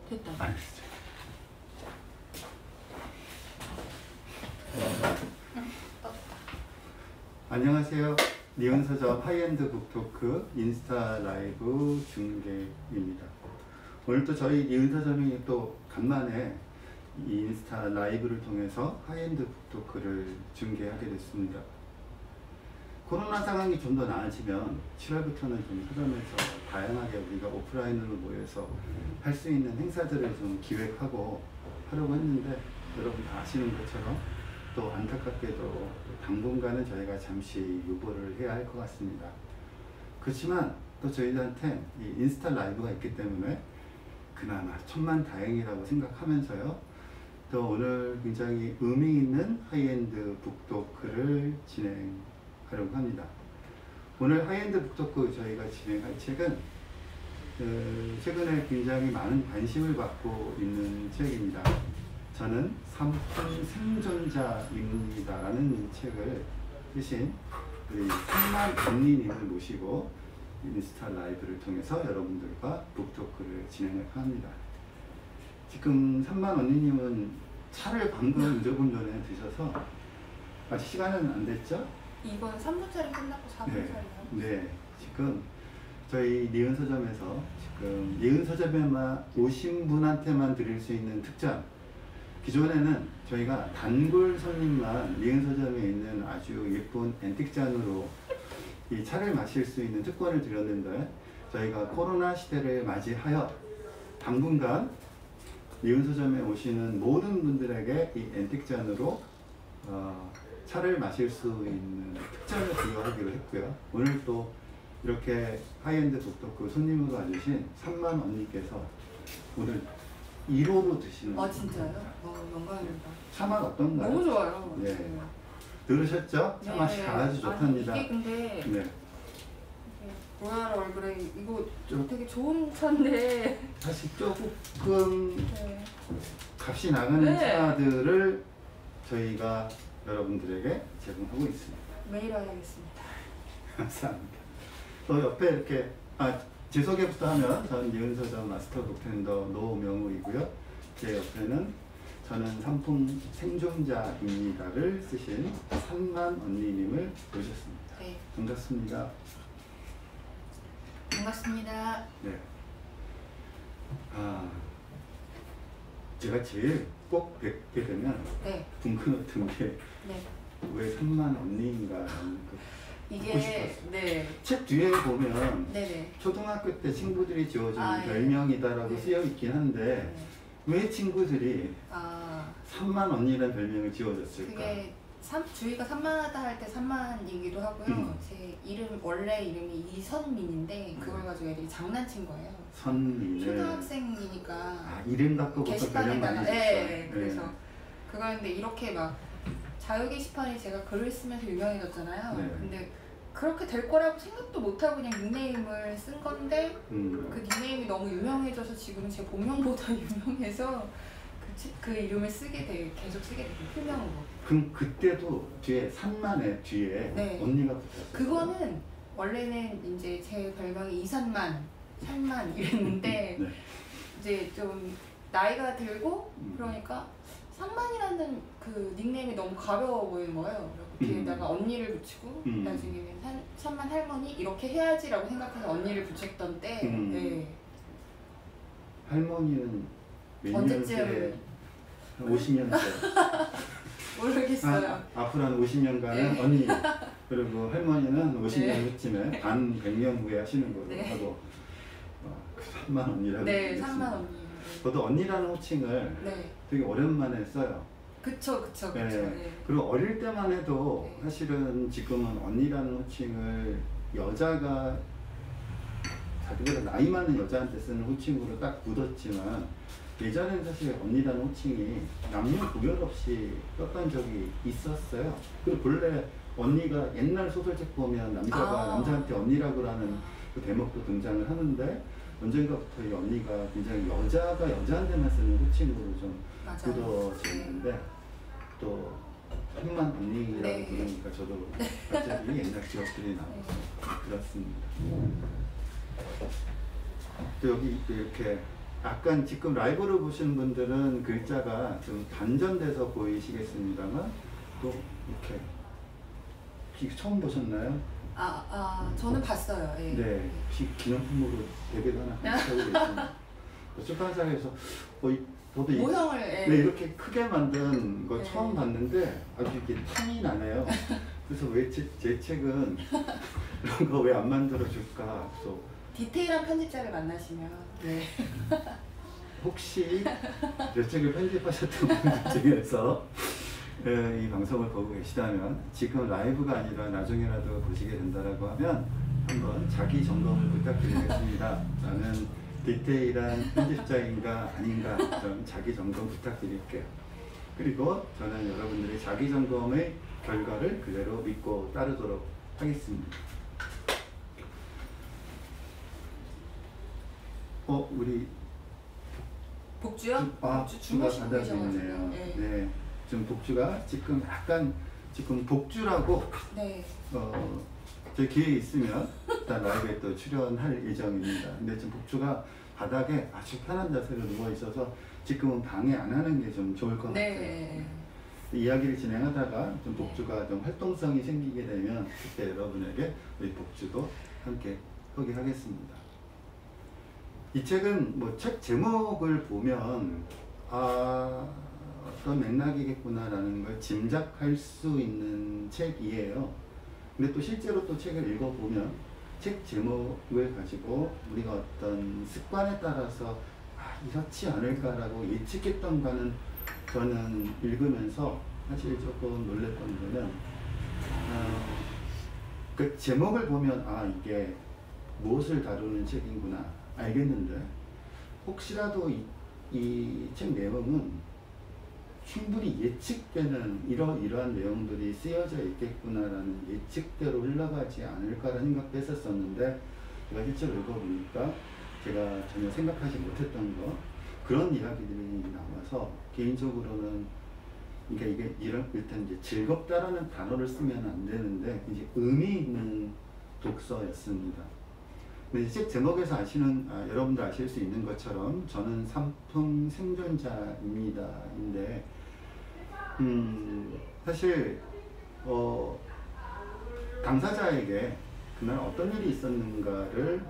됐다. 알겠어요. 안녕하세요. 니은서점 하이엔드 북토크 인스타 라이브 중계입니다. 오늘 또 저희 니은서점이 또 간만에 이 인스타 라이브를 통해서 하이엔드 북토크를 중계하게 됐습니다. 코로나 상황이 좀 더 나아지면 7월부터는 좀 서점에서 다양하게 우리가 오프라인으로 모여서 할 수 있는 행사들을 좀 기획하고 하려고 했는데, 여러분 다 아시는 것처럼 또 안타깝게도 당분간은 저희가 잠시 유보를 해야 할 것 같습니다. 그렇지만 또 저희한테 이 인스타 라이브가 있기 때문에 그나마 천만다행이라고 생각하면서요, 또 오늘 굉장히 의미 있는 하이엔드 북토크를 진행하려고 합니다. 오늘 하이엔드 북토크 저희가 진행할 책은 최근에 굉장히 많은 관심을 받고 있는 책입니다. 저는 삼품 생존자입니다 라는 책을 쓰신 우리 산만 언니님을 모시고 인스타 라이브를 통해서 여러분들과 북토크를 진행을 합니다. 지금 산만 언니님은 차를 방금 조금 전에 드셔서 아직 시간은 안 됐죠? 이번 3분짜리 끝났고 4분짜리요? 네, 지금 저희 니은서점에서 지금 니은서점에만 오신 분한테만 드릴 수 있는 특전, 기존에는 저희가 단골 손님만 니은서점에 있는 아주 예쁜 앤틱잔으로 이 차를 마실 수 있는 특권을 드렸는데, 저희가 코로나 시대를 맞이하여 당분간 니은서점에 오시는 모든 분들에게 이 앤틱잔으로 차를 마실 수 있는 특전을 부여하기로 했고요. 오늘 또 이렇게 하이엔드 북토크 손님으로 와주신 산만 언니께서 오늘 1호로 드시는. 아 진짜요? 영광입니다. 차 맛 어떤가요? 너무 좋아요. 네. 들으셨죠? 차 맛이 아주 좋답니다. 아니, 이게 근데 네. 로얄 얼그레이 이거 되게 좋은 차인데 사실 조금 네. 값이 나가는 네. 차들을 저희가 여러분들에게 제공하고 있습니다. 매일 와야겠습니다. 감사합니다. 또 옆에 이렇게 제 소개부터 하면, 저는 니은서점 마스터 북텐더 노명우이고요. 제 옆에는 저는 삼품 생존자입니다를 쓰신 산만 언니님을 모셨습니다. 네. 반갑습니다. 반갑습니다. 네. 제가 제일 꼭 뵙게 되면 네. 궁금했던 게 네. 왜 산만 언니인가라는 이게 네. 책 뒤에 보면 네네. 초등학교 때 친구들이 지어준 예. 별명이다라고 네. 쓰여 있긴 한데, 네. 왜 친구들이 산만 언니라는 별명을 지어줬을까? 그게 주희가 산만하다 할 때 산만이기도 하고요. 제 이름 원래 이름이 이선민인데 그걸 가지고 애들이 장난친 거예요. 선민을. 초등학생이니까 이름 갖고 보통 별명 많이 게시판에다가 줬죠. 네. 그래서 그거였는데 이렇게 막 자유 게시판에 제가 글을 쓰면서 유명해졌잖아요. 네. 근데 그렇게 될 거라고 생각도 못하고 그냥 닉네임을 쓴 건데 그 닉네임이 너무 유명해져서 지금은 제 본명보다 유명해서 그 이름을 계속 쓰게 되고 필명으로. 그럼 그때도 뒤에 산만의 뒤에 네. 언니가 붙었어요? 그거는 원래는 이제 제 별명이 이산만, 산만 이랬는데 네. 이제 좀 나이가 들고 그러니까 산만이라는 그 닉네임이 너무 가벼워 보이는 거예요. 뒤에다가 언니를 붙이고 나중에는 산만 할머니 이렇게 해야지라고 생각해서 언니를 붙였던 때 네. 할머니는 몇 언제쯤? 년째? 한 50년 째. 모르겠어요. 앞으로 한 50년간은 네. 언니, 그리고 할머니는 50년 네. 후쯤에 반 100년 후에 하시는 거로 네. 하고, 산만 언니라고. 네, 산만 언니. 저도 언니라는 호칭을 네. 되게 오랜만에 써요. 그쵸. 네. 네. 그리고 어릴 때만 해도 네. 사실은 지금은 언니라는 호칭을 여자가 자기보다 나이 많은 여자한테 쓰는 호칭으로 딱 묻었지만, 예전엔 사실 언니라는 호칭이 남녀 구별 없이 썼던 적이 있었어요. 그리고 본래 언니가 옛날 소설책 보면 남자가 남자한테 언니라고 하는 그 대목도 등장을 하는데, 언젠가부터 이 언니가 굉장히 여자가 여자한테만 쓰는 호칭으로 좀 굳어졌는데, 또 산만 언니라고 네. 부르니까 저도 갑자기 옛날 기억들이 나와서 그렇습니다. 또 여기 이렇게 약간 지금 라이브로 보시는 분들은 글자가 좀 단전돼서 보이시겠습니다만 또 이렇게 혹시 처음 보셨나요? 저는 봤어요. 예. 네, 혹시 기념품으로 되게도 하나 하고 계십니다. 출판사에서 저도 모형을 네, 이렇게 크게 만든 거 처음 봤는데 아주 이게 탐이 나네요. 그래서 왜 제 책은 이런 거 왜 안 만들어줄까? 그래서 디테일한 편집자를 만나시면 네. 혹시 제 책을 편집하셨던 분들 중에서 이 방송을 보고 계시다면 지금 라이브가 아니라 나중에라도 보시게 된다라고 하면 한번 자기 점검을 부탁드리겠습니다. 나는 디테일한 편집자인가 아닌가 좀 자기 점검 부탁드릴게요. 그리고 저는 여러분들의 자기 점검의 결과를 그대로 믿고 따르도록 하겠습니다. 우리 복주요? 복주가 주무시고 받아주네요. 네. 네, 지금 복주가 지금 약간 복주라고 네. 제 기회 있으면 일단 라이브에 또 출연할 예정입니다. 근데 지금 복주가 바닥에 아주 편한 자세로 누워 있어서 지금은 방해 안 하는 게 좀 좋을 것 같아요. 네. 이야기를 진행하다가 좀 복주가 좀 활동성이 생기게 되면 그때 여러분에게 우리 복주도 함께 소개하겠습니다. 이 책은 뭐 책 제목을 보면 어떤 맥락이겠구나라는 걸 짐작할 수 있는 책이에요. 근데 또 실제로 또 책을 읽어보면 책 제목을 가지고 우리가 어떤 습관에 따라서 이렇지 않을까라고 예측했던 거는 저는 읽으면서 사실 조금 놀랬던 거는 그 제목을 보면 이게 무엇을 다루는 책이구나 알겠는데 혹시라도 이 책 내용은 충분히 예측되는 이러한 내용들이 쓰여져 있겠구나라는 예측대로 흘러가지 않을까라는 생각도 했었었는데 제가 실제로 읽어보니까 제가 전혀 생각하지 못했던 그런 이야기들이 나와서 개인적으로는 이게 일단 이제 즐겁다라는 단어를 쓰면 안 되는데 이제 의미 있는 독서였습니다. 근데 책 제목에서 여러분들 아실 수 있는 것처럼 저는 산풍 생존자입니다. 인데 사실 당사자에게 그날 어떤 일이 있었는가를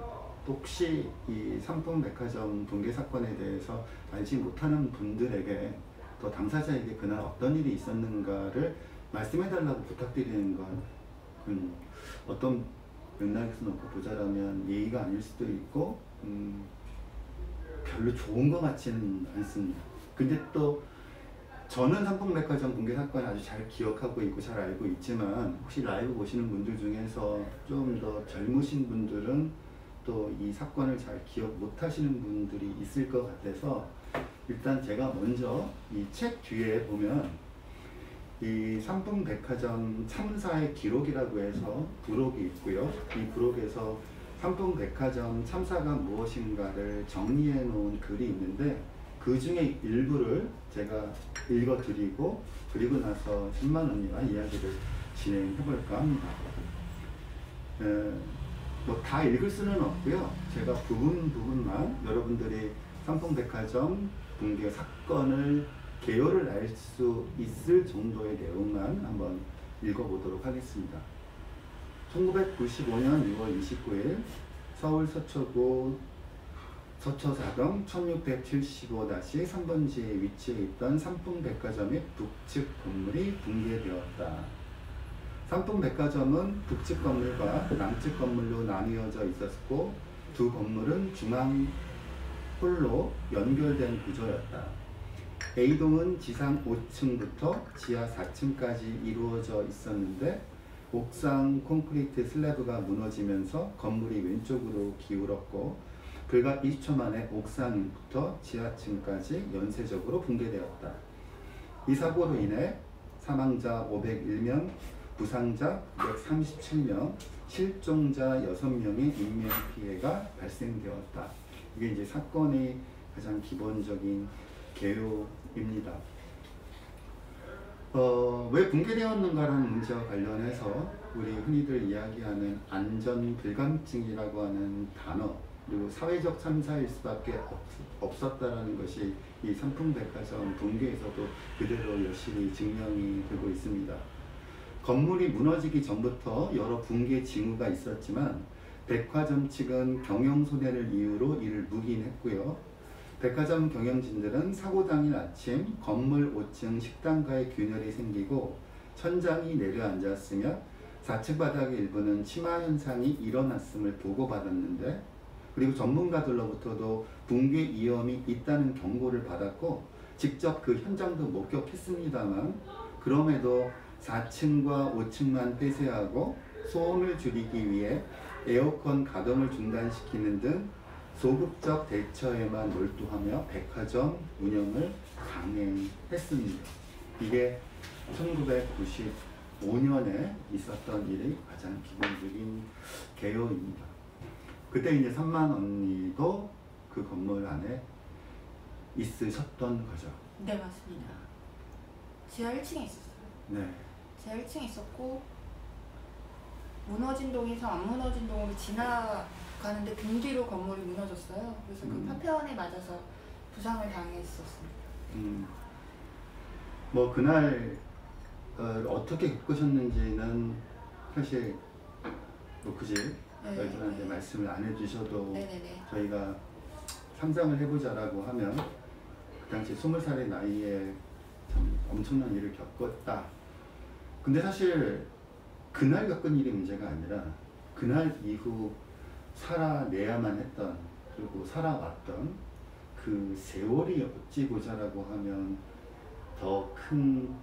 혹시 이 삼풍백화점 붕괴 사건에 대해서 알지 못하는 분들에게 또 당사자에게 그날 어떤 일이 있었는가를 말씀해달라고 부탁드리는 건 어떤 맥락에서 놓고 보자라면 예의가 아닐 수도 있고 별로 좋은 것 같지는 않습니다. 근데 또 저는 삼풍백화점 붕괴 사건 아주 잘 기억하고 있고 잘 알고 있지만 혹시 라이브 보시는 분들 중에서 좀 더 젊으신 분들은 또 이 사건을 잘 기억 못 하시는 분들이 있을 것 같아서 일단 제가 먼저 이 책 뒤에 보면 이 삼풍백화점 참사의 기록이라고 해서 부록이 있고요. 이 부록에서 삼풍백화점 참사가 무엇인가를 정리해 놓은 글이 있는데 그 중에 일부를 제가 읽어드리고 그리고 나서 신만 언니와 이야기를 진행해 볼까 합니다. 뭐 다 읽을 수는 없고요. 제가 부분만 여러분들이 삼풍백화점 붕괴 사건을 개요를 알 수 있을 정도의 내용만 한번 읽어보도록 하겠습니다. 1995년 6월 29일 서울 서초구 서초사동 1675-3번지에 위치해 있던 삼풍백화점의 북측 건물이 붕괴되었다. 삼풍백화점은 북측 건물과 남측 건물로 나뉘어져 있었고 두 건물은 중앙 홀로 연결된 구조였다. A동은 지상 5층부터 지하 4층까지 이루어져 있었는데 옥상 콘크리트 슬래브가 무너지면서 건물이 왼쪽으로 기울었고 불과 20초 만에 옥상부터 지하층까지 연쇄적으로 붕괴되었다. 이 사고로 인해 사망자 501명, 부상자 937명, 실종자 6명의 인명피해가 발생되었다. 이게 이제 사건의 가장 기본적인 개요입니다. 왜 붕괴되었는가라는 문제와 관련해서 우리 흔히들 이야기하는 안전불감증이라고 하는 단어, 그리고 사회적 참사일 수밖에 없었다라는 것이 이 삼풍백화점 붕괴에서도 그대로 여실히 증명이 되고 있습니다. 건물이 무너지기 전부터 여러 붕괴 징후가 있었지만 백화점 측은 경영 손해를 이유로 이를 묵인했고요. 백화점 경영진들은 사고 당일 아침 건물 5층 식당가에 균열이 생기고 천장이 내려앉았으며 4층 바닥의 일부는 침하 현상이 일어났음을 보고받았는데, 그리고 전문가들로부터도 붕괴 위험이 있다는 경고를 받았고 직접 그 현장도 목격했습니다만, 그럼에도 4층과 5층만 폐쇄하고 소음을 줄이기 위해 에어컨 가동을 중단시키는 등 소극적 대처에만 몰두하며 백화점 운영을 강행했습니다. 이게 1995년에 있었던 일의 가장 기본적인 개요입니다. 그때 이제 삼만 언니도 그 건물 안에 있으셨던 거죠. 네, 맞습니다. 지하 1층에 있었어요. 네. 지하 1층에 있었고, 무너진 동에서 안 무너진 동으로 지나가는데 등 뒤로 건물이 무너졌어요. 그래서 그 파편에 맞아서 부상을 당했었습니다. 뭐 그날 어떻게 겪으셨는지는 사실 뭐 굳이 저희들한테 말씀을 안 해주셔도 네네네. 저희가 상상을 해보자라고 하면 그 당시 20살의 나이에 참 엄청난 일을 겪었다. 근데 사실 그날 겪은 일이 문제가 아니라 그날 이후 살아내야만 했던, 그리고 살아왔던 그 세월이 어찌 보자라고 하면 더 큰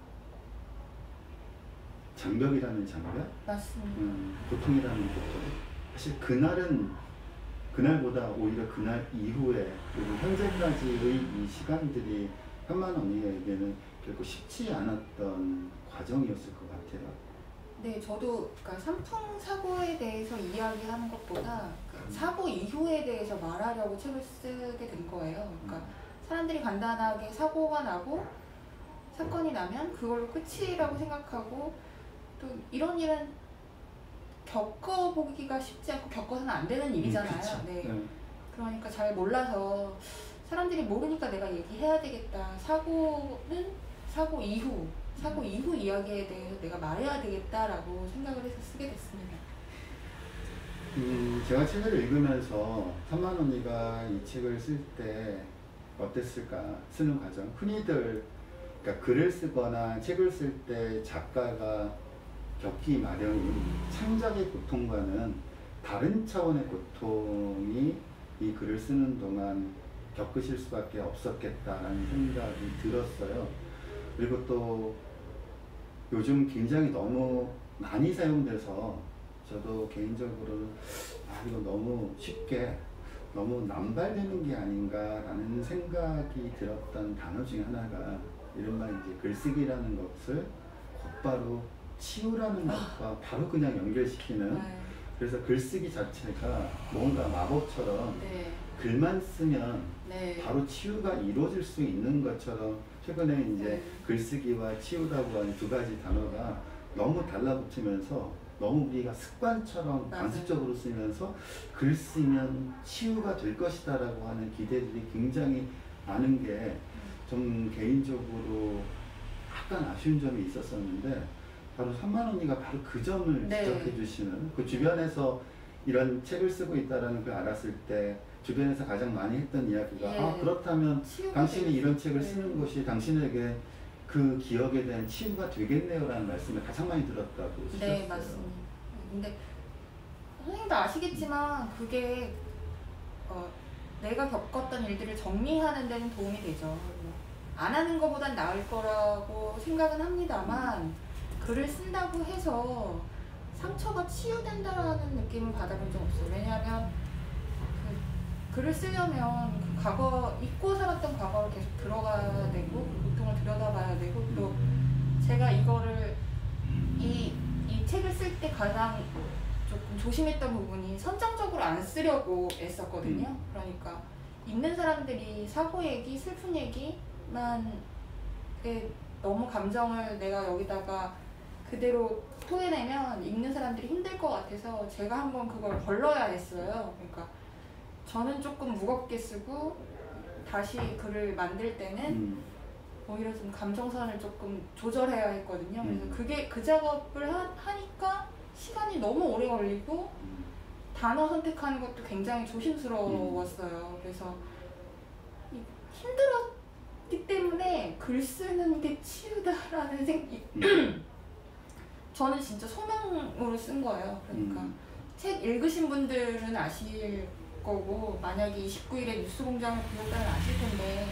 장벽이라는 장벽? 맞습니다. 고통이라는 고통. 사실 그날보다 오히려 그날 이후에 그리고 현재까지의 이 시간들이 한만 언니에게는 결코 쉽지 않았던 과정이었을 것 같아요. 네, 저도 그러니까 산풍 사고에 대해서 이야기하는 것보다 그 사고 이후에 대해서 말하려고 책을 쓰게 된 거예요. 그러니까 사람들이 간단하게 사고가 나고 사건이 나면 그걸로 끝이라고 생각하고, 또 이런 일은 겪어보기가 쉽지 않고 겪어서는 안 되는 일이잖아요. 네. 그러니까 잘 몰라서 사람들이 모르니까 내가 얘기해야 되겠다. 사고는 사고 이후 이야기에 대해서 내가 말해야 되겠다라고 생각을 해서 쓰게 됐습니다. 제가 책을 읽으면서 삼만 언니가 이 책을 쓸 때 어땠을까, 쓰는 과정. 흔히들 그러니까 글을 쓰거나 책을 쓸 때 작가가 겪기 마련인 창작의 고통과는 다른 차원의 고통이 이 글을 쓰는 동안 겪으실 수밖에 없었겠다라는 생각이 들었어요. 그리고 또 요즘 굉장히 너무 많이 사용돼서 저도 개인적으로 이거 너무 쉽게 너무 남발되는 게 아닌가라는 생각이 들었던 단어 중에 하나가 이른바 이제 글쓰기라는 것을 곧바로 치유라는 것과 바로 그냥 연결시키는, 그래서 글쓰기 자체가 뭔가 마법처럼 글만 쓰면 바로 치유가 이루어질 수 있는 것처럼 최근에 이제 글쓰기와 치유라고 하는 두 가지 단어가 너무 달라붙으면서 너무 우리가 습관처럼 관습적으로 쓰면서 글 쓰면 치유가 될 것이다 라고 하는 기대들이 굉장히 많은 게 좀 개인적으로 약간 아쉬운 점이 있었었는데, 바로 삼만 언니가 바로 그 점을 지적해 주시는, 그 주변에서 이런 책을 쓰고 있다는 걸 알았을 때 주변에서 가장 많이 했던 이야기가 그렇다면 당신이 이런 책을 쓰는 것이 당신에게 그 기억에 대한 치유가 되겠네요 라는 말씀을 가장 많이 들었다고 하셨어요. 네, 맞습니다. 근데 선생님도 아시겠지만 그게 내가 겪었던 일들을 정리하는 데는 도움이 되죠. 안 하는 것보단 나을 거라고 생각은 합니다만, 글을 쓴다고 해서 상처가 치유된다라는 느낌을 받아본 적 없어요. 왜냐하면 글을 쓰려면 그 과거, 잊고 살았던 과거를 계속 들어가야 되고 그 고통을 들여다봐야 되고, 또 제가 이거를 이 책을 쓸 때 가장 조금 조심했던 부분이 선정적으로 안 쓰려고 애썼거든요. 그러니까 읽는 사람들이 사고 얘기, 슬픈 얘기만 너무 감정을 내가 여기다가 그대로 토해내면 읽는 사람들이 힘들 것 같아서 제가 한번 그걸 걸러야 했어요. 그러니까 저는 조금 무겁게 쓰고 다시 글을 만들 때는 오히려 좀 감정선을 조금 조절해야 했거든요. 그래서 그게 그 작업을 하니까 시간이 너무 오래 걸리고 단어 선택하는 것도 굉장히 조심스러웠어요. 그래서 힘들었기 때문에 글 쓰는 게 치유다라는 생각이 저는 진짜 소명으로 쓴 거예요. 그러니까 책 읽으신 분들은 아실 거고 만약에 29일에 뉴스공장을 보셨다면 아실 텐데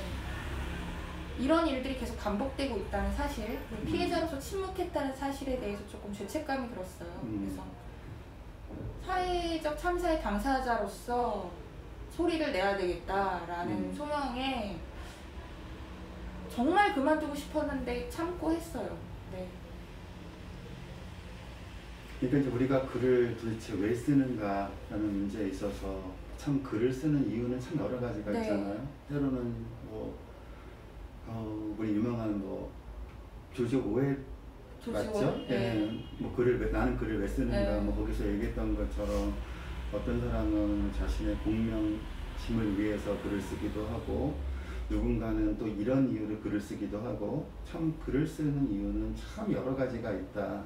이런 일들이 계속 반복되고 있다는 사실, 그리고 피해자로서 침묵했다는 사실에 대해서 조금 죄책감이 들었어요. 그래서 사회적 참사의 당사자로서 소리를 내야 되겠다라는 소명에 정말 그만두고 싶었는데 참고 했어요. 네. 그러니까 이제 우리가 글을 도대체 왜 쓰는가라는 문제에 있어서 참 글을 쓰는 이유는 참 여러 가지가 네. 있잖아요. 때로는 우리 유명한 조지 오웰 맞죠? 네. 나는 글을 왜 쓰는가, 네. 거기서 얘기했던 것처럼 어떤 사람은 자신의 공명심을 위해서 글을 쓰기도 하고, 누군가는 또 이런 이유로 글을 쓰기도 하고, 참 글을 쓰는 이유는 참 여러 가지가 있다.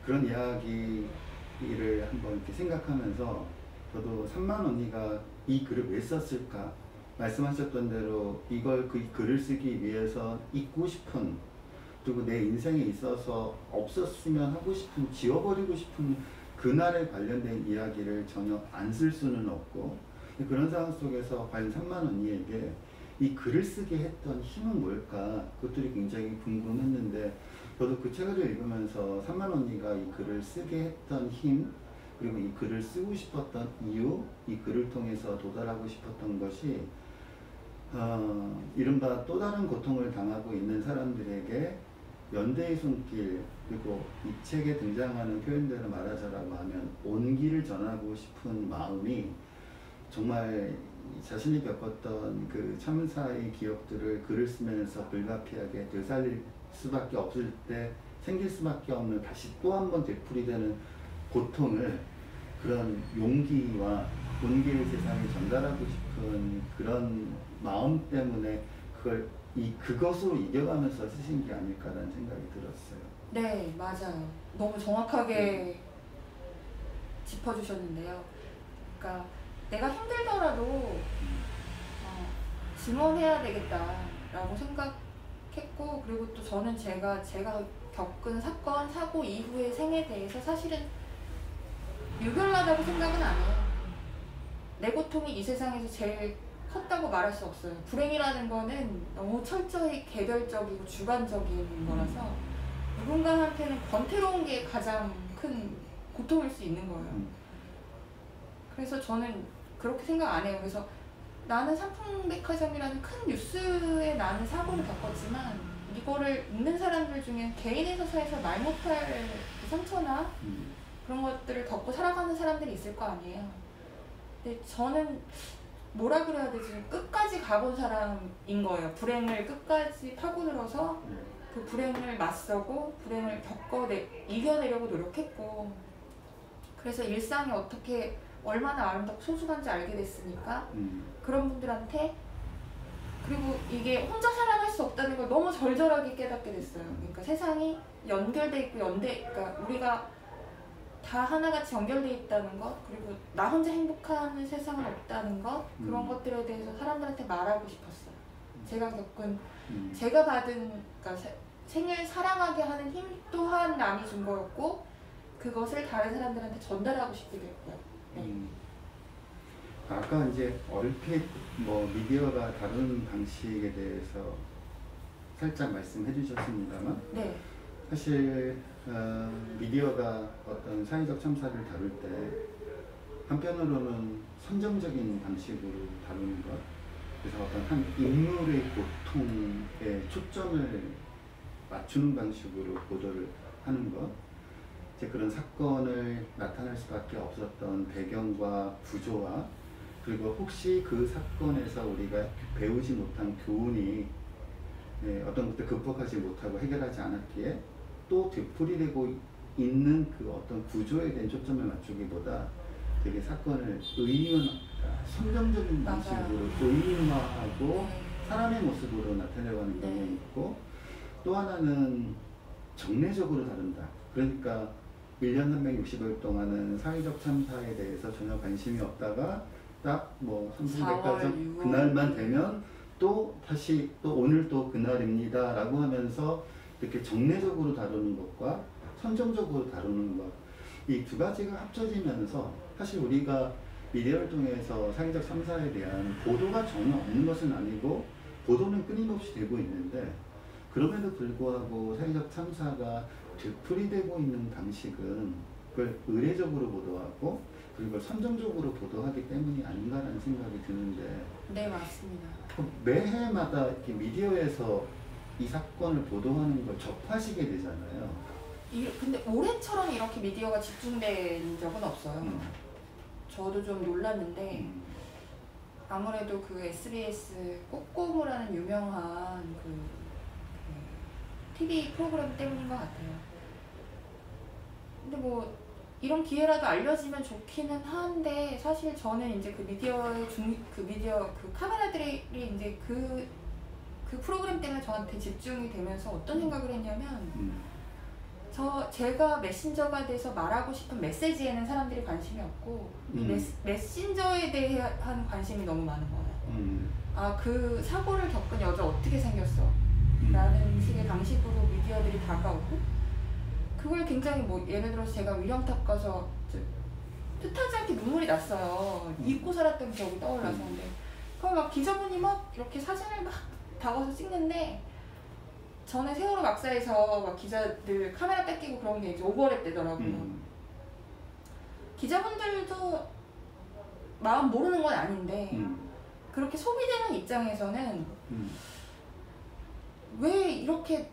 그런 이야기를 한번 이렇게 생각하면서 저도 산만 언니가 이 글을 왜 썼을까? 말씀하셨던 대로 그 글을 쓰기 위해서 잊고 싶은, 그리고 내 인생에 있어서 없었으면 하고 싶은, 지워버리고 싶은 그날에 관련된 이야기를 전혀 안 쓸 수는 없고, 그런 상황 속에서 과연 산만 언니에게 이 글을 쓰게 했던 힘은 뭘까? 그것들이 굉장히 궁금했는데, 저도 그 책을 읽으면서 산만 언니가 이 글을 쓰게 했던 힘, 그리고 이 글을 쓰고 싶었던 이유, 이 글을 통해서 도달하고 싶었던 것이 이른바 또 다른 고통을 당하고 있는 사람들에게 연대의 손길, 그리고 이 책에 등장하는 표현대로 말하자라고 하면 온기를 전하고 싶은 마음이 정말 자신이 겪었던 그 참사의 기억들을 글을 쓰면서 불가피하게 되살릴 수밖에 없을 때 생길 수밖에 없는, 다시 또 한 번 되풀이되는 고통을 그런 용기와 온기를 세상에 전달하고 싶은 그런 마음 때문에 그것으로 이겨가면서 쓰신 게 아닐까라는 생각이 들었어요. 네, 맞아요. 너무 정확하게 짚어주셨는데요. 그러니까 내가 힘들더라도 증언해야 되겠다라고 생각했고, 그리고 또 저는 제가 겪은 사건, 사고 이후의 생에 대해서 사실은 유별나다고 생각은 안 해요. 내 고통이 이 세상에서 제일 컸다고 말할 수 없어요. 불행이라는 거는 너무 철저히 개별적이고 주관적인 거라서 누군가한테는 권태로운 게 가장 큰 고통일 수 있는 거예요. 그래서 저는 그렇게 생각 안 해요. 그래서 나는 상품백화점이라는 큰 뉴스에 나는 사고를 겪었지만 이거를 읽는 사람들 중에 개인의 서사에서 말 못할 상처나 그런 것들을 겪고 살아가는 사람들이 있을 거 아니에요. 근데 저는 뭐라 그래야 되지? 끝까지 가본 사람인 거예요. 불행을 끝까지 파고들어서 그 불행을 맞서고 불행을 이겨내려고 노력했고, 그래서 일상이 어떻게 얼마나 아름답고 소중한지 알게 됐으니까 그런 분들한테, 그리고 이게 혼자 살아갈 수 없다는 걸 너무 절절하게 깨닫게 됐어요. 그러니까 세상이 연결돼 있고 그러니까 우리가 다 하나같이 연결돼 있다는 것, 그리고 나 혼자 행복한 세상은 없다는 것, 그런 것들에 대해서 사람들한테 말하고 싶었어요. 제가 겪은, 제가 받은, 그러니까 생을 사랑하게 하는 힘 또한 남이 준 거였고, 그것을 다른 사람들한테 전달하고 싶기도 했고요. 네. 아까 이제 얼핏 미디어가 다루는 방식에 대해서 살짝 말씀해 주셨습니다만, 네. 사실 미디어가 어떤 사회적 참사를 다룰 때 한편으로는 선정적인 방식으로 다루는 것, 그래서 어떤 한 인물의 고통에 초점을 맞추는 방식으로 보도를 하는 것, 이제 그런 사건을 나타낼 수밖에 없었던 배경과 구조와, 그리고 혹시 그 사건에서 우리가 배우지 못한 교훈이 어떤 것들 극복하지 못하고 해결하지 않았기에 또 되풀이되고 있는 그 어떤 구조에 대한 초점을 맞추기보다 되게 사건을 선정적인 맞아요. 방식으로 도인화하고 네. 사람의 모습으로 나타내려는 경향이 네. 있고, 또 하나는 정례적으로 다룬다. 그러니까 1년 365일 동안은 사회적 참사에 대해서 전혀 관심이 없다가 딱 뭐 선풍백화점 그날만 되면 또 다시 또 오늘 또 그날입니다 라고 하면서 이렇게 정례적으로 다루는 것과 선정적으로 다루는 것, 이 두 가지가 합쳐지면서 사실 우리가 미디어를 통해서 사회적 참사에 대한 보도가 전혀 없는 것은 아니고 보도는 끊임없이 되고 있는데, 그럼에도 불구하고 사회적 참사가 되풀이되고 있는 방식은 그걸 의례적으로 보도하고 그리고 선정적으로 보도하기 때문이 아닌가라는 생각이 드는데. 네, 맞습니다. 매해마다 이렇게 미디어에서 이 사건을 보도하는 걸 접하시게 되잖아요. 근데 올해처럼 이렇게 미디어가 집중된 적은 없어요. 저도 좀 놀랐는데 아무래도 그 SBS 꼬꼬무라는 유명한 그 TV 프로그램 때문인 것 같아요. 근데 뭐 이런 기회라도 알려지면 좋기는 한데, 사실 저는 이제 그 미디어의 그 카메라들이 이제 그 프로그램 때문에 저한테 집중이 되면서 어떤 생각을 했냐면, 제가 메신저가 돼서 말하고 싶은 메시지에는 사람들이 관심이 없고 메신저에 대한 관심이 너무 많은 거예요. 아, 그 사고를 겪은 여자 어떻게 생겼어? 라는 식의 방식으로 미디어들이 다가오고, 그걸 굉장히 뭐 예를 들어서 제가 위령탑 가서 뜻하지 않게 눈물이 났어요. 잊고 살았던 기억이 떠올라서. 근데 그걸 막 기자분이 막 이렇게 사진을 막 다가와서 찍는데, 전에 세월호 막사에서 막 기자들 카메라 뺏기고 그런 게 이제 오버랩 되더라고요. 기자분들도 마음 모르는 건 아닌데 그렇게 소비되는 입장에서는 왜 이렇게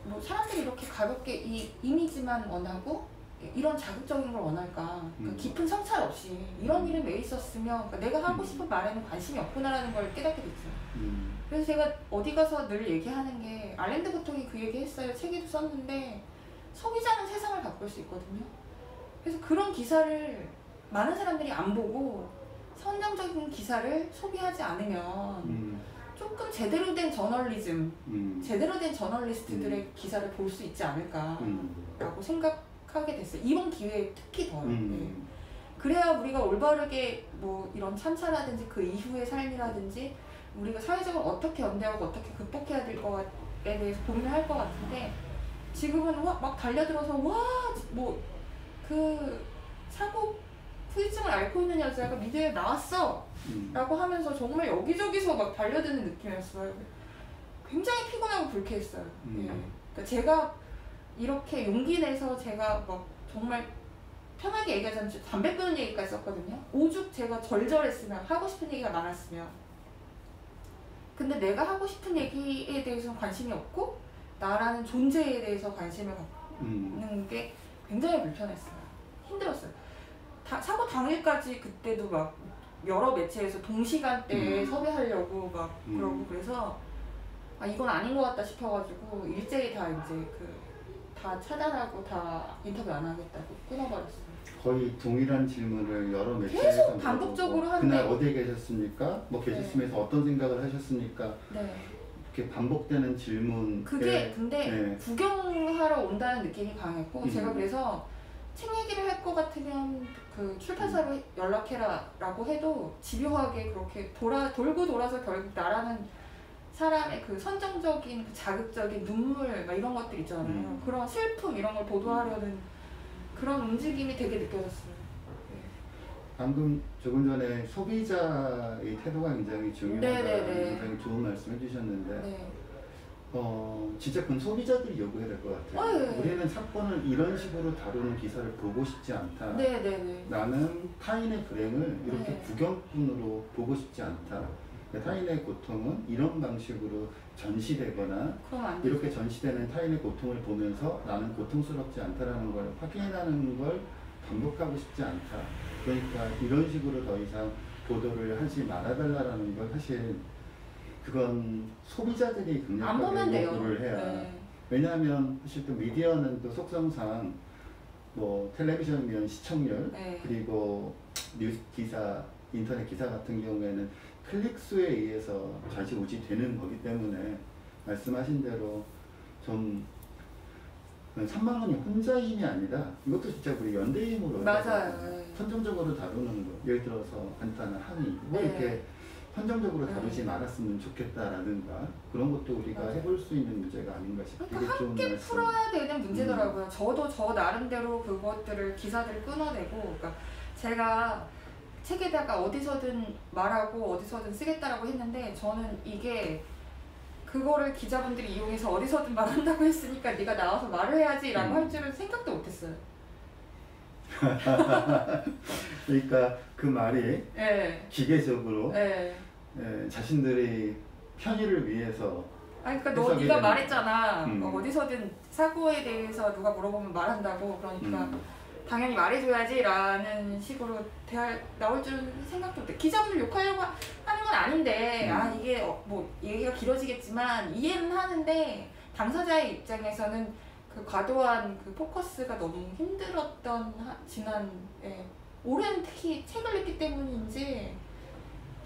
뭐 사람들이 이렇게 가볍게 이 이미지만 원하고 이런 자극적인 걸 원할까? 그러니까 깊은 성찰 없이 이런 일은 왜 있었으며, 그러니까 내가 하고 싶은 말에는 관심이 없구나라는 걸 깨닫게 됐어요. 그래서 제가 어디 가서 늘 얘기하는 게, 알랭드 보통이 그 얘기 했어요. 책에도 썼는데, 소비자는 세상을 바꿀 수 있거든요. 그래서 그런 기사를 많은 사람들이 안 보고 선정적인 기사를 소비하지 않으면 조금 제대로 된 저널리즘, 제대로 된 저널리스트들의 기사를 볼 수 있지 않을까라고 생각하게 됐어요. 이번 기회에 특히 더요. 네. 그래야 우리가 올바르게 뭐 이런 참사라든지 그 이후의 삶이라든지 우리가 사회적으로 어떻게 연대하고 어떻게 극복해야 될 것에 대해서 고민을 할 것 같은데, 지금은 막 달려들어서 뭐 그 사고 후유증을 앓고 있는 여자가 미디어에 나왔어 라고 하면서 정말 여기저기서 막 달려드는 느낌이었어요. 굉장히 피곤하고 불쾌했어요. 예. 그러니까 제가 이렇게 용기 내서 제가 막 정말 편하게 얘기하자면 담배 끊는 얘기까지 썼거든요. 오죽 제가 절절했으면, 하고 싶은 얘기가 많았으면. 근데 내가 하고 싶은 얘기에 대해서는 관심이 없고 나라는 존재에 대해서 관심을 갖는 게 굉장히 불편했어요. 힘들었어요. 사고 당일까지 그때도 막 여러 매체에서 동시간대에 섭외하려고 막 그러고, 그래서 아, 이건 아닌 것 같다 싶어가지고 일제히 다 이제 다 차단하고 다 인터뷰 안 하겠다고 끊어버렸어요. 거의 동일한 질문을 여러 매체에서 계속 반복적으로 하는데, 그날 어디에 계셨습니까? 뭐 계셨으면서 어떤 생각을 하셨습니까? 네. 이렇게 반복되는 질문. 그게 근데 구경하러 온다는 느낌이 강했고, 제가 그래서 책 얘기를 할 것 같으면 그 출판사로 연락해라 라고 해도 집요하게 그렇게 돌고 돌아서 결국 나라는 사람의 그 선정적인, 그 자극적인 눈물 막 이런 것들 있잖아요. 그런 슬픔 이런 걸 보도하려는 그런 움직임이 되게 느껴졌어요. 방금 조금 전에 소비자의 태도가 굉장히 중요하다는 굉장히 좋은 말씀 해주셨는데, 네. 진짜 그건 소비자들이 요구해야 될 것 같아요. 네. 우리는 사건을 이런 식으로 다루는 기사를 보고 싶지 않다. 네. 나는 타인의 불행을 이렇게 구경꾼으로 보고 싶지 않다. 타인의 고통은 이런 방식으로 전시되거나 이렇게 전시되는 타인의 고통을 보면서 나는 고통스럽지 않다라는 걸 확인하는 걸 반복하고 싶지 않다. 그러니까 이런 식으로 더 이상 보도를 하지 말아달라는 건 사실 그건 소비자들이 강력하게 요구를 해야. 네. 왜냐하면 사실 또 미디어는 또 속성상 뭐 텔레비전이면 시청률, 그리고 뉴스 기사 인터넷 기사 같은 경우에는 클릭 수에 의해서 좌지우지 되는 거기 때문에 말씀하신 대로 좀 3만 원이 혼자 힘이 아니라 이것도 진짜 우리 연대힘으로 맞아요. 선정적으로 다루는 거. 예를 들어서 간단한 항의 뭐 네. 이렇게 선정적으로 다루지 말았으면 좋겠다라든가 그런 것도 우리가 맞아요. 해볼 수 있는 문제가 아닌가 싶어요. 그러니까 함께 풀어야 되는 문제더라고요. 저도 저 나름대로 그것들을 기사들을 끊어내고, 그러니까 제가 책에다가 어디서든 말하고 어디서든 쓰겠다라고 했는데, 저는 이게 그거를 기자분들이 이용해서 어디서든 말한다고 했으니까 네가 나와서 말을 해야지라고 할 줄은 생각도 못했어요. 그러니까 그 말이 네. 기계적으로 네. 자신들의 편의를 위해서 아니, 그러니까 너 네가 말했잖아. 어디서든 사고에 대해서 누가 물어보면 말한다고. 그러니까 당연히 말해줘야지라는 식으로 나올 줄은 생각도 못해. 기자분들 욕하려고 하는 건 아닌데, 아 이게 뭐 얘기가 길어지겠지만 이해는 하는데, 당사자의 입장에서는 그 과도한 그 포커스가 너무 힘들었던 지난 올해는 특히 책을 읽기 때문인지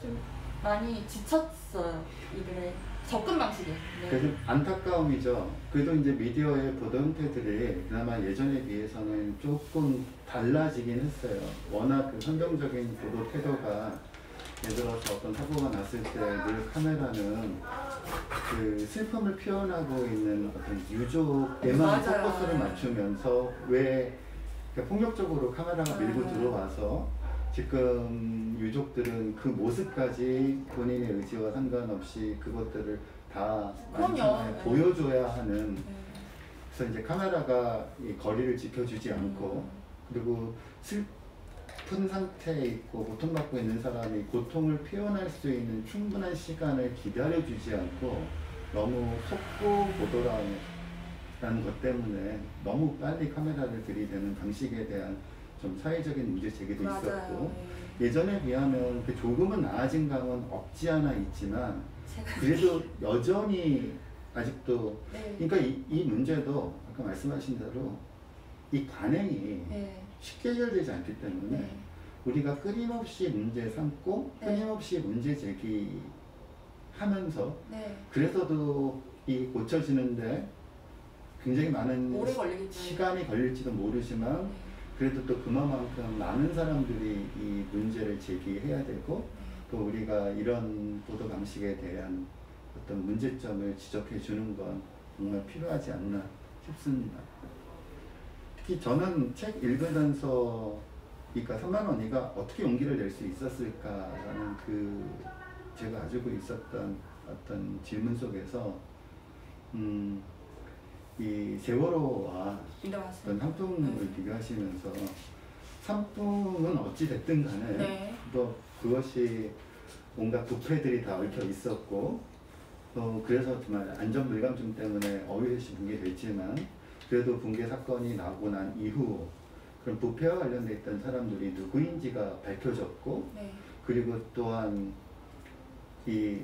좀 많이 지쳤어요, 이들의 접근 방식이. 네. 그래서 안타까움이죠. 그래도 이제 미디어의 보도 형태들이 그나마 예전에 비해서는 조금 달라지긴 했어요. 워낙 그 선정적인 보도 태도가, 예를 들어서 어떤 사고가 났을 때 늘 카메라는 그 슬픔을 표현하고 있는 어떤 유족에만 포커스를 맞추면서 왜 그러니까 폭력적으로 카메라가 밀고 들어와서 지금 유족들은 그 모습까지 본인의 의지와 상관없이 그것들을 다 보여줘야 하는. 그래서 이제 카메라가 이 거리를 지켜주지 않고, 그리고 슬픈 상태에 있고 고통받고 있는 사람이 고통을 표현할 수 있는 충분한 시간을 기다려주지 않고 너무 속보 보도라는 것 때문에 너무 빨리 카메라를 들이대는 방식에 대한 좀 사회적인 문제 제기도 있었고, 예전에 비하면 그 조금은 나아진 감은 없지 않아 있지만 그래도 여전히 아직도 그러니까 이 문제도 아까 말씀하신 대로 이 관행이 쉽게 해결되지 않기 때문에 우리가 끊임없이 문제 삼고 끊임없이 문제 제기하면서 그래서도 이 고쳐지는데 굉장히 많은 시간이 걸릴지도 모르지만 그래도 또 그만큼 많은 사람들이 이 문제를 제기해야 되고, 또 우리가 이런 보도 방식에 대한 어떤 문제점을 지적해 주는 건 정말 필요하지 않나 싶습니다. 특히 저는 책 읽으면서 그러니까 3만 원이가 어떻게 용기를 낼 수 있었을까라는 그 제가 가지고 있었던 어떤 질문 속에서 이 세월호와 어떤 산풍을 비교하시면서 산풍은 어찌 됐든 간에 또 그것이 뭔가 부패들이 다 얽혀 있었고, 그래서 정말 안전불감증 때문에 어휘없이 붕괴됐지만 그래도 붕괴 사건이 나고 난 이후 그런 부패와 관련돼 있던 사람들이 누구인지가 밝혀졌고, 그리고 또한 이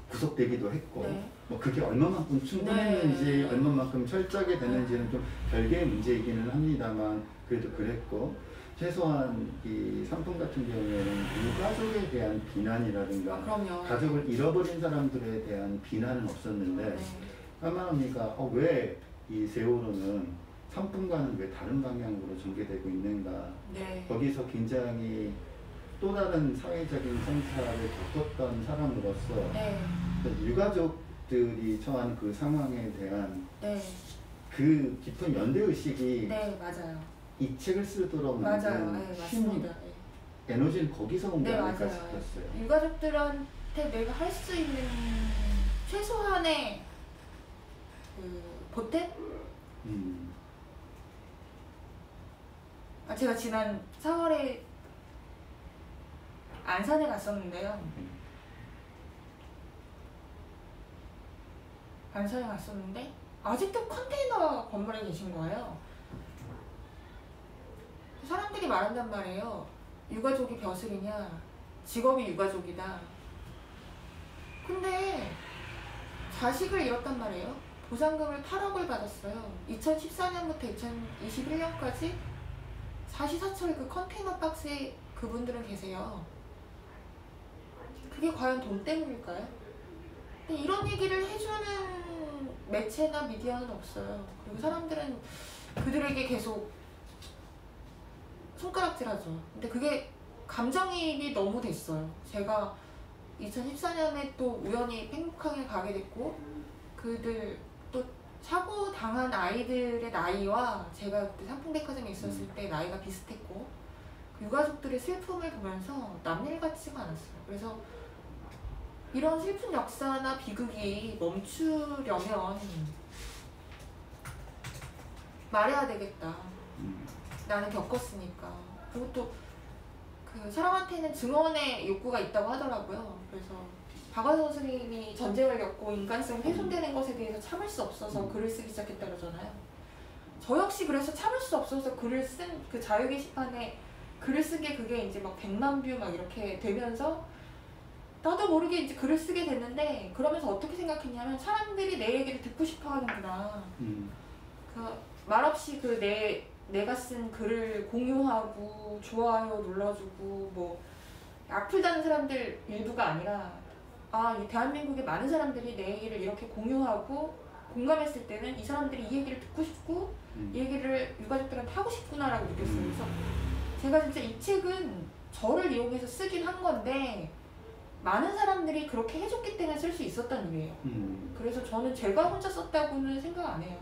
구속되기도 했고, 뭐 그게 얼마만큼 충분했는지 얼마만큼 철저하게 됐는지는 좀 별개의 문제이기는 합니다만 그래도 그랬고, 최소한 이 산풍 같은 경우에는 유가족에 대한 비난이라든가 가족을 잃어버린 사람들에 대한 비난은 없었는데 까마귀가 왜 이 세월호는 산풍과는 왜 다른 방향으로 전개되고 있는가, 거기서 굉장히 또 다른 사회적인 성찰을 겪었던 사람으로서 유가족들이 처한 그 상황에 대한 그 깊은 연대의식이 이 책을 쓰도록 만든 힘, 에너지는 거기서 온 게 아닐까 싶었어요. 유가족들한테 내가 할 수 있는 최소한의 그 보탬? 제가 지난 4월에 안산에 갔었는데요. 안산에 갔었는데 아직도 컨테이너 건물에 계신 거예요. 사람들이 말한단 말이에요. 유가족이 벼슬이냐, 직업이 유가족이다. 근데 자식을 잃었단 말이에요. 보상금을 8억을 받았어요. 2014년부터 2021년까지 사시사철 그 컨테이너 박스에 그분들은 계세요. 그게 과연 돈 때문일까요? 근데 이런 얘기를 해주는 매체나 미디어는 없어요. 그리고 사람들은 그들에게 계속 손가락질하죠. 근데 그게 감정이입이 너무 됐어요. 제가 2014년에 또 우연히 팽목항에 가게 됐고 그들 또 사고 당한 아이들의 나이와 제가 그때 삼풍백화점에 있었을 때 나이가 비슷했고 유가족들의 슬픔을 보면서 남일 같지가 않았어요. 그래서 이런 슬픈 역사나 비극이 멈추려면 말해야 되겠다. 나는 겪었으니까. 그리고 또 그 사람한테는 증언의 욕구가 있다고 하더라고요. 그래서 박완서 선생님이 전쟁을 겪고 인간성 훼손되는 것에 대해서 참을 수 없어서 글을 쓰기 시작했다고 하잖아요. 저 역시 그래서 참을 수 없어서 글을 쓴 그 자유 게시판에 글을 쓴 게 그게 이제 막 100만 뷰 막 이렇게 되면서 나도 모르게 이제 글을 쓰게 됐는데 그러면서 어떻게 생각했냐면 사람들이 내 얘기를 듣고 싶어 하는구나. 그 말없이 그 내가 쓴 글을 공유하고 좋아요 눌러주고 뭐 악플다는 사람들 일부가 아니라 이 대한민국의 많은 사람들이 내 얘기를 이렇게 공유하고 공감했을 때는 이 사람들이 이 얘기를 듣고 싶고 이 얘기를 유가족들한테 하고 싶구나라고 느꼈어요. 그래서 제가 진짜 이 책은 저를 이용해서 쓰긴 한 건데 많은 사람들이 그렇게 해줬기 때문에 쓸 수 있었던 일이에요. 그래서 저는 제가 혼자 썼다고는 생각 안 해요.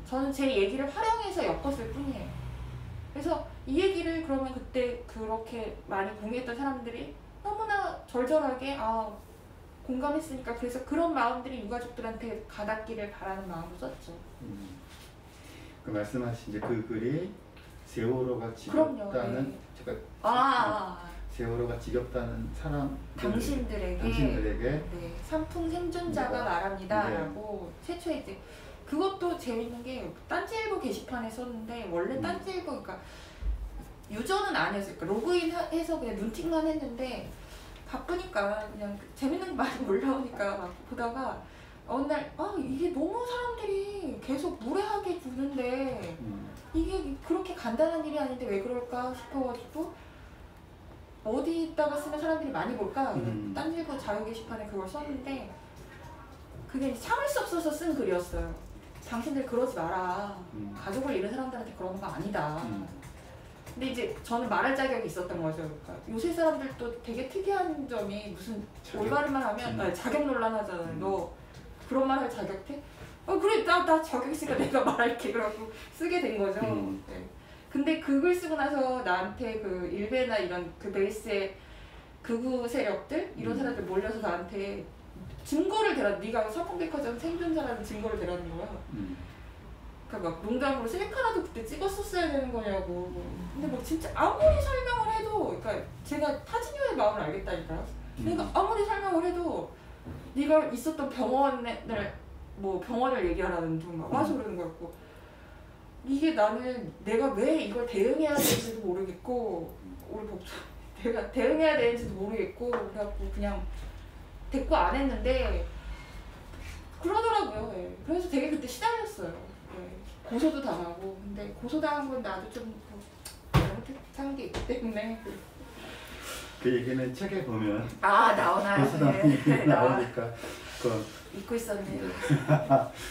저는 제 얘기를 활용해서 엮었을 뿐이에요. 그래서 이 얘기를 그러면 그때 그렇게 많이 공유했던 사람들이 너무나 절절하게 공감했으니까 그래서 그런 마음들이 유가족들한테 가닿기를 바라는 마음으로 썼죠. 그 말씀하신 이제 그 글이 세월호가 지겹다는 네. 제가 세월호가 지겹다는 사람 당신들에게 네, 산풍 생존자가 말합니다라고 최초에 이제 그것도 재밌는 게 딴지일보 게시판에 썼는데 원래 딴지일보 그러니까 유저는 아니었어요. 그러니까 로그인해서 그냥 눈팅만 했는데 바쁘니까 그냥 재밌는 거 많이 올라오니까 막 보다가 어느 날 이게 너무 사람들이 계속 무례하게 구는데 이게 그렇게 간단한 일이 아닌데 왜 그럴까 싶어가지고 어디다가 쓰면 사람들이 많이 볼까? 딴지일보 자유 게시판에 그걸 썼는데 그게 참을 수 없어서 쓴 글이었어요. 당신들 그러지 마라. 가족을 잃은 사람들한테 그러는 거 아니다. 근데 이제 저는 말할 자격이 있었던 거죠. 그러니까 요새 사람들도 되게 특이한 점이 무슨 올바른 말 하면 자격 논란하잖아요. 너 그런 말 할 자격 돼? 그래 나 자격 있으니까 내가 말할게. 그러고 쓰게 된 거죠. 네. 근데 그 글 쓰고 나서 나한테 그 일베나 이런 그 베이스의 극우 세력들 이런 사람들 몰려서 나한테 증거를 네가 삼풍백화점 생존자라는 증거를 대라는 거야. 그러니까 막 농담으로 셀카라도 그때 찍었었어야 되는 거냐고. 근데 뭐 진짜 아무리 설명을 해도, 그러니까 제가 타진요의 마음을 알겠다니까요. 그러니까 아무리 설명을 해도 네가 있었던 병원을 얘기하라는 둥 막 와서 그러는 거였고. 이게 나는 내가 왜 이걸 대응해야 되는지도 모르겠고 우리 법조 내가 대응해야 되는지도 모르겠고 그래갖고 그냥 대꾸 안 했는데 그러더라고요. 예. 그래서 되게 그때 시달렸어요. 예. 고소도 당하고. 근데 고소당한 건 나도 좀 잘못한 게 있기 때문에 그 얘기는 책에 보면 나오나요? 네. 나오니까 잊고 있었네요.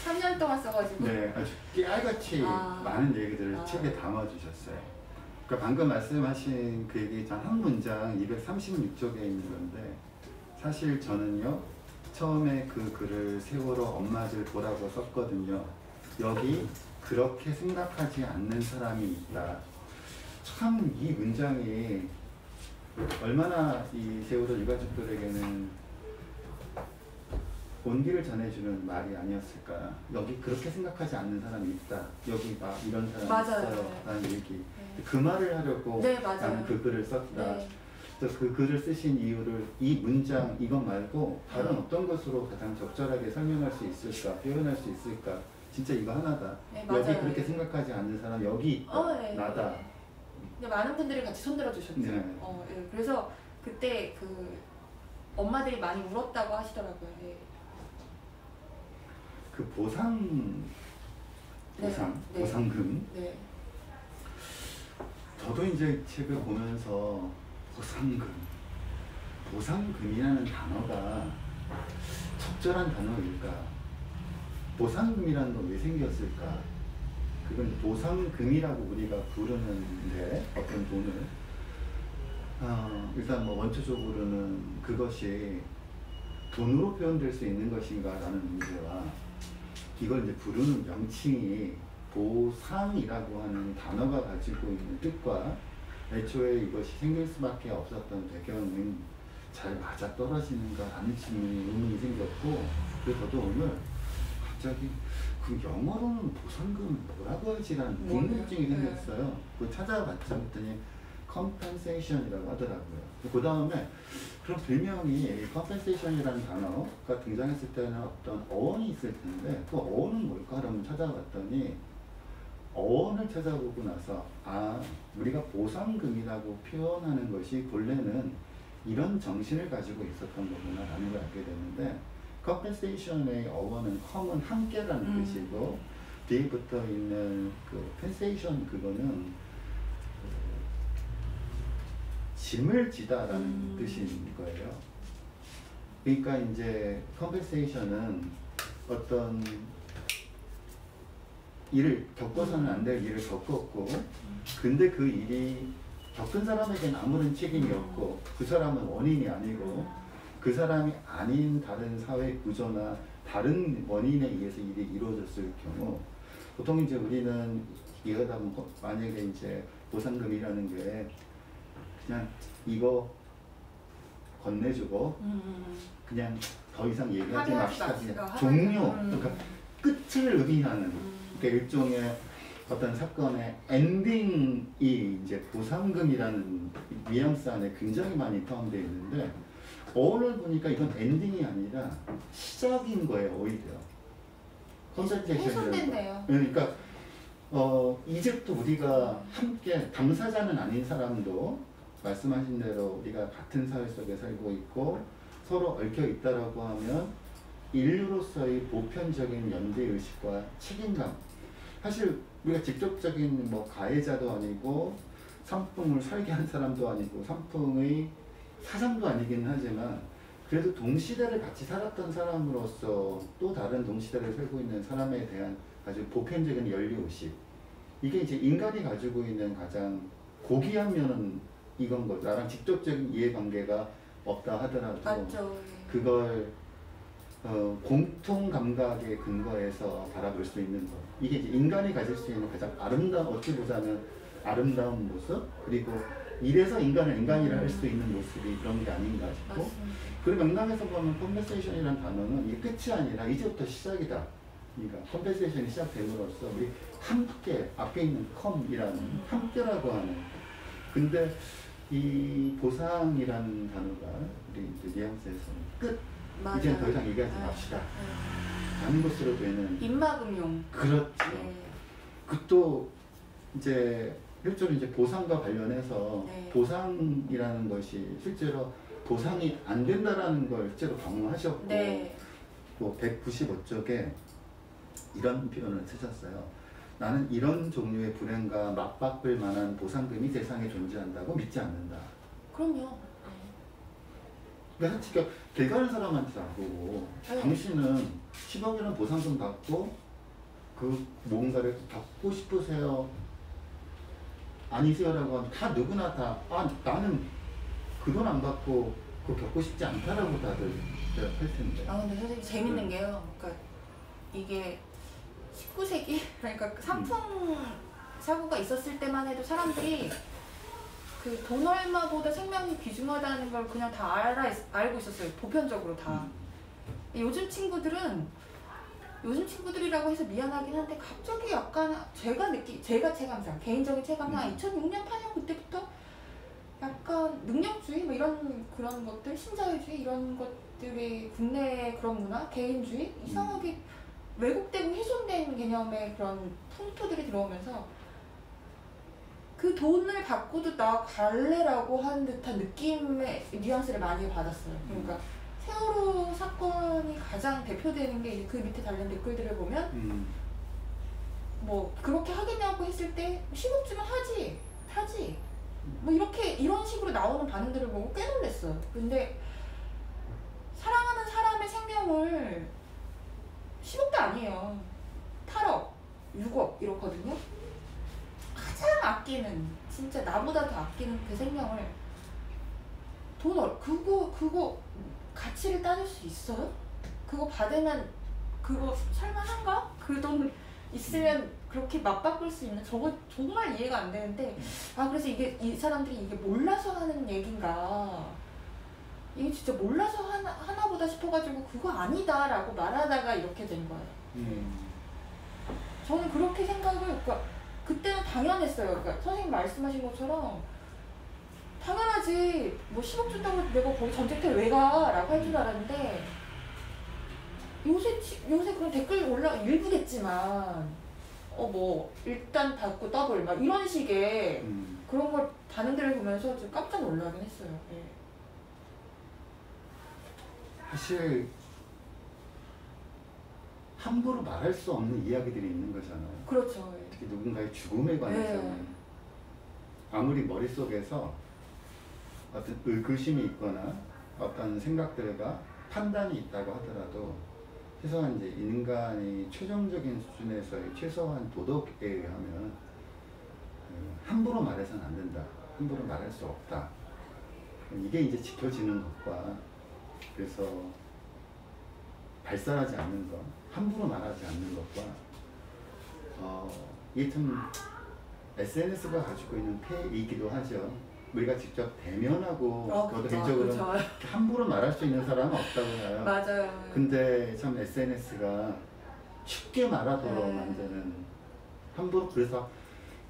3년 동안 써가지고. 네, 아주 깨알같이 많은 얘기들을 책에 담아주셨어요. 그러니까 방금 말씀하신 그 얘기 한 문장 236쪽에 있는 건데 사실 저는요 처음에 그 글을 세월호 엄마들 보라고 썼거든요. 여기 그렇게 생각하지 않는 사람이 있다. 참 이 문장이 얼마나 이 세월호 유가족들에게는 온기를 전해주는 말이 아니었을까. 여기 그렇게 생각하지 않는 사람이 있다. 여기 막 이런 사람이 있어요. 라는 얘기. 네. 그 말을 하려고 나는 그 글을 썼다. 네. 그래서 그 글을 쓰신 이유를 이 문장 이것 말고 다른 어떤 것으로 가장 적절하게 설명할 수 있을까, 표현할 수 있을까. 진짜 이거 하나다. 네, 여기 그렇게 생각하지 않는 사람 여기 있다. 네. 나다. 근데 많은 분들이 같이 손들어 주셨죠. 네. 네. 그래서 그때 그 엄마들이 많이 울었다고 하시더라고요. 네. 그 보상금. 네. 저도 이제 책을 보면서 보상금 보상금이라는 단어가 적절한 단어일까? 보상금이라는 건 왜 생겼을까? 그건 보상금이라고 우리가 부르는데 어떤 돈을 일단 뭐 원초적으로는 그것이 돈으로 표현될 수 있는 것인가 라는 문제와 이걸 이제 부르는 명칭이 보상이라고 하는 단어가 가지고 있는 뜻과 애초에 이것이 생길 수밖에 없었던 배경은 잘 맞아떨어지는가 라는 의문이 생겼고, 그래서 저도 오늘 갑자기 그 영어로는 보상금 뭐라고 하지라는 궁금증이 생겼어요. 그걸 찾아봤더니 compensation이라고 하더라고요. 그 다음에 그럼 별명이 compensation이라는 단어가 등장했을 때는 어떤 어원이 있을 텐데 그 어원은 뭘까? 하면 찾아봤더니 어원을 찾아보고 나서 우리가 보상금이라고 표현하는 것이 본래는 이런 정신을 가지고 있었던 거구나 라는 걸 알게 됐는데, compensation의 어원은 com은 함께라는 뜻이고 뒤에 붙어 있는 그 pensation 그거는 짐을 지다라는 뜻인 거예요. 그러니까 이제 compensation은 어떤 일을 겪어서는 안 될 일을 겪었고, 근데 그 일이 겪은 사람에게는 아무런 책임이 없고 그 사람은 원인이 아니고 그 사람이 아닌 다른 사회 구조나 다른 원인에 의해서 일이 이루어졌을 경우, 보통 이제 우리는 이러다 만약에 이제 보상금이라는 게 그냥 이거 건네주고 그냥 더 이상 얘기하지 맙시다, 그냥 종료, 그러니까 끝을 의미하는 그러니까 일종의 어떤 사건의 엔딩이 이제 보상금이라는 뉘앙스 안에 굉장히 많이 포함되어 있는데, 어원을 보니까 이건 엔딩이 아니라 시작인 거예요. 오히려 훼손된대요. 그러니까 이제부터 우리가 함께 당사자는 아닌 사람도 말씀하신 대로 우리가 같은 사회 속에 살고 있고 서로 얽혀 있다라고 하면 인류로서의 보편적인 연대의식과 책임감, 사실 우리가 직접적인 뭐 가해자도 아니고 상품을 설계한 사람도 아니고 상품의 사장도 아니긴 하지만 그래도 동시대를 같이 살았던 사람으로서 또 다른 동시대를 살고 있는 사람에 대한 아주 보편적인 연료의식, 이게 이제 인간이 가지고 있는 가장 고귀한 면은 이건 거. 나랑 직접적인 이해관계가 없다 하더라도 맞죠. 그걸 공통 감각의 근거에서 바라볼 수 있는 것. 이게 이제 인간이 가질 수 있는 가장 어찌 보자면 아름다운 모습, 그리고 이래서 인간을 인간이라 할 수 있는 모습이 그런 게 아닌가 싶고, 맞습니다. 그리고 맥락에서 보면 compensation이라는 단어는 이게 끝이 아니라 이제부터 시작이다. 그러니까 compensation이 시작됨으로써 우리 함께, 앞에 있는 com이라는 함께라고 하는, 근데 이 보상이라는 단어가 우리 이제 뉘앙스에서는 끝, 이제는 더 이상 얘기하지 맙시다 라는 것으로 되는 입막음용. 그렇죠. 네. 그또 이제 실제로 이제 보상과 관련해서 네. 보상이라는 것이 실제로 보상이 안 된다라는 걸 실제로 강조하셨고, 네. 또 195쪽에 이런 표현을 쓰셨어요. 나는 이런 종류의 불행과 맞바꿀 만한 보상금이 세상에 존재한다고 믿지 않는다. 그럼요. 그러니까 사실 길 가는 사람한테 나보고 당신은 10억이라는 보상금 받고 그 뭔가를 겪고 싶으세요? 아니세요라고 하면 다 누구나 다 나는 그 돈 안 받고 그거 겪고 싶지 않다라고 다들 할 텐데. 근데 선생님 재밌는 게요. 그러니까 이게 19세기 그러니까 상품 사고가 있었을 때만 해도 사람들이 그 돈 얼마보다 생명이 귀중하다는 걸 그냥 다 알고 있었어요. 보편적으로 다. 요즘 친구들이라고 해서 미안하긴 한데 갑자기 약간 제가 체감상 개인적인 체감상 2006년 8년 그때부터 약간 능력주의 뭐 이런 그런 것들, 신자유주의 이런 것들이 국내 그런 문화, 개인주의 이상하게 왜곡되고 훼손된 개념의 그런 풍토들이 들어오면서 그 돈을 받고도 나 갈래라고 하는 듯한 느낌의 뉘앙스를 많이 받았어요. 그러니까 세월호 사건이 가장 대표되는 게 그 밑에 달린 댓글들을 보면 뭐 그렇게 하겠냐고 했을 때 10억 주면 하지 뭐 이렇게 이런 식으로 나오는 반응들을 보고 꽤 놀랐어요. 근데 사랑하는 사람의 생명을 10억도 아니에요. 8억, 6억 이렇거든요. 가장 아끼는, 진짜 나보다 더 아끼는 그 생명을 그거 가치를 따질 수 있어요? 그거 받으면 그거 살만한가? 그 돈 있으면 그렇게 맞바꿀 수 있는, 저거 정말 이해가 안 되는데, 그래서 이 사람들이 이게 몰라서 하는 얘긴가, 이게 진짜 몰라서 하나보다 싶어가지고 그거 아니다 라고 말하다가 이렇게 된 거예요. 저는 그렇게 생각을, 그러니까 그때는 당연했어요. 그러니까 선생님 말씀하신 것처럼 당연하지, 뭐 10억 준다고 내가 거기 전쟁터에 왜 가? 라고 할 줄 알았는데, 요새 그런 댓글 일부겠지만, 뭐 일단 받고 더블 막 이런 식의 그런 걸 반응들을 보면서 좀 깜짝 놀라긴 했어요. 예. 사실 함부로 말할 수 없는 이야기들이 있는 거잖아요. 그렇죠. 예. 특히 누군가의 죽음에 관해서는 아무리 머릿속에서 어떤 의구심이 있거나 어떤 생각들과 판단이 있다고 하더라도 최소한 이제 인간이 최종적인 수준에서의 최소한 도덕에 의하면 함부로 말해서는 안 된다. 함부로 말할 수 없다. 이게 이제 지켜지는 것과, 그래서 발설하지 않는 것, 함부로 말하지 않는 것과, 이게 참 SNS가 가지고 있는 폐이기도 하죠. 우리가 직접 대면하고 저도 개인적으로 함부로 말할 수 있는 사람은 없다고 해요. 맞아요. 근데 참 SNS가 쉽게 말하도록 만드는, 함부로,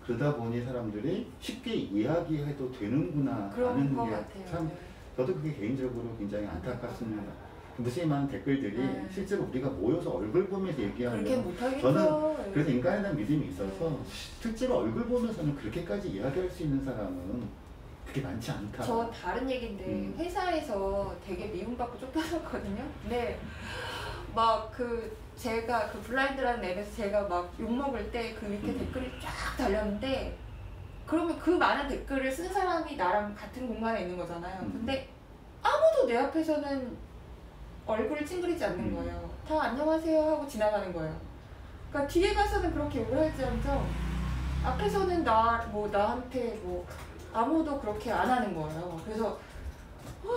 그러다 보니 사람들이 쉽게 이야기해도 되는구나 하는 게 참, 저도 그게 개인적으로 굉장히 안타깝습니다. 무수히 많은 댓글들이 실제로 우리가 모여서 얼굴 보면서 얘기하면, 저는 그래서 인간에 대한 믿음이 있어서 실제로 얼굴 보면서는 그렇게까지 이야기할 수 있는 사람은 그게 많지 않다. 저 다른 얘기인데, 회사에서 되게 미움받고 쫓겨났거든요. 근데 막 제가 블라인드라는 앱에서 제가 막 욕먹을 때 그 밑에 댓글이 쫙 달렸는데, 그러면 그 많은 댓글을 쓴 사람이 나랑 같은 공간에 있는 거잖아요. 근데 아무도 내 앞에서는 얼굴을 찡그리지 않는 거예요. 다 안녕하세요 하고 지나가는 거예요. 그러니까 뒤에 가서는 그렇게 욕을 할지언정 앞에서는 나한테 아무도 그렇게 안 하는 거예요. 그래서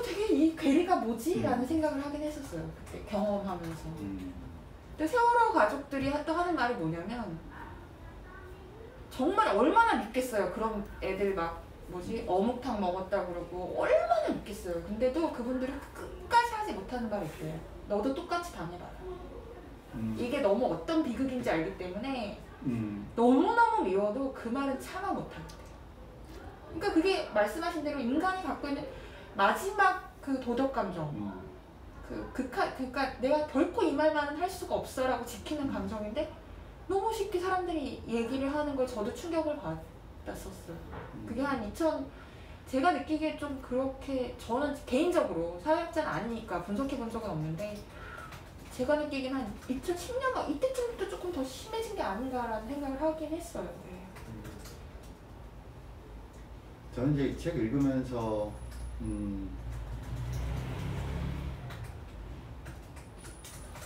되게 이 괴리가 뭐지? 라는 생각을 하긴 했었어요. 그때 경험하면서. 근데 세월호 가족들이 또 하는 말이 뭐냐면, 정말 얼마나 믿겠어요. 그런 애들 어묵탕 먹었다 그러고 얼마나 믿겠어요. 근데도 그분들이 끝까지 하지 못하는 말이 있어요. 너도 똑같이 당해봐라. 이게 너무 어떤 비극인지 알기 때문에 너무너무 미워도 그 말은 참아 못하겠대요. 그러니까 그게 말씀하신 대로 인간이 갖고 있는 마지막 그 도덕 감정, 그러니까 내가 결코 이 말만은 할 수가 없어라고 지키는 감정인데, 너무 쉽게 사람들이 얘기를 하는 걸 저도 충격을 받았었어요. 그게 제가 느끼기에 좀 그렇게, 저는 개인적으로 사회학자는 아니니까 분석해 본 적은 없는데, 제가 느끼기엔 한 2010년가 이때쯤부터 조금 더 심해진 게 아닌가라는 생각을 하긴 했어요. 네. 저는 이제 이 책 읽으면서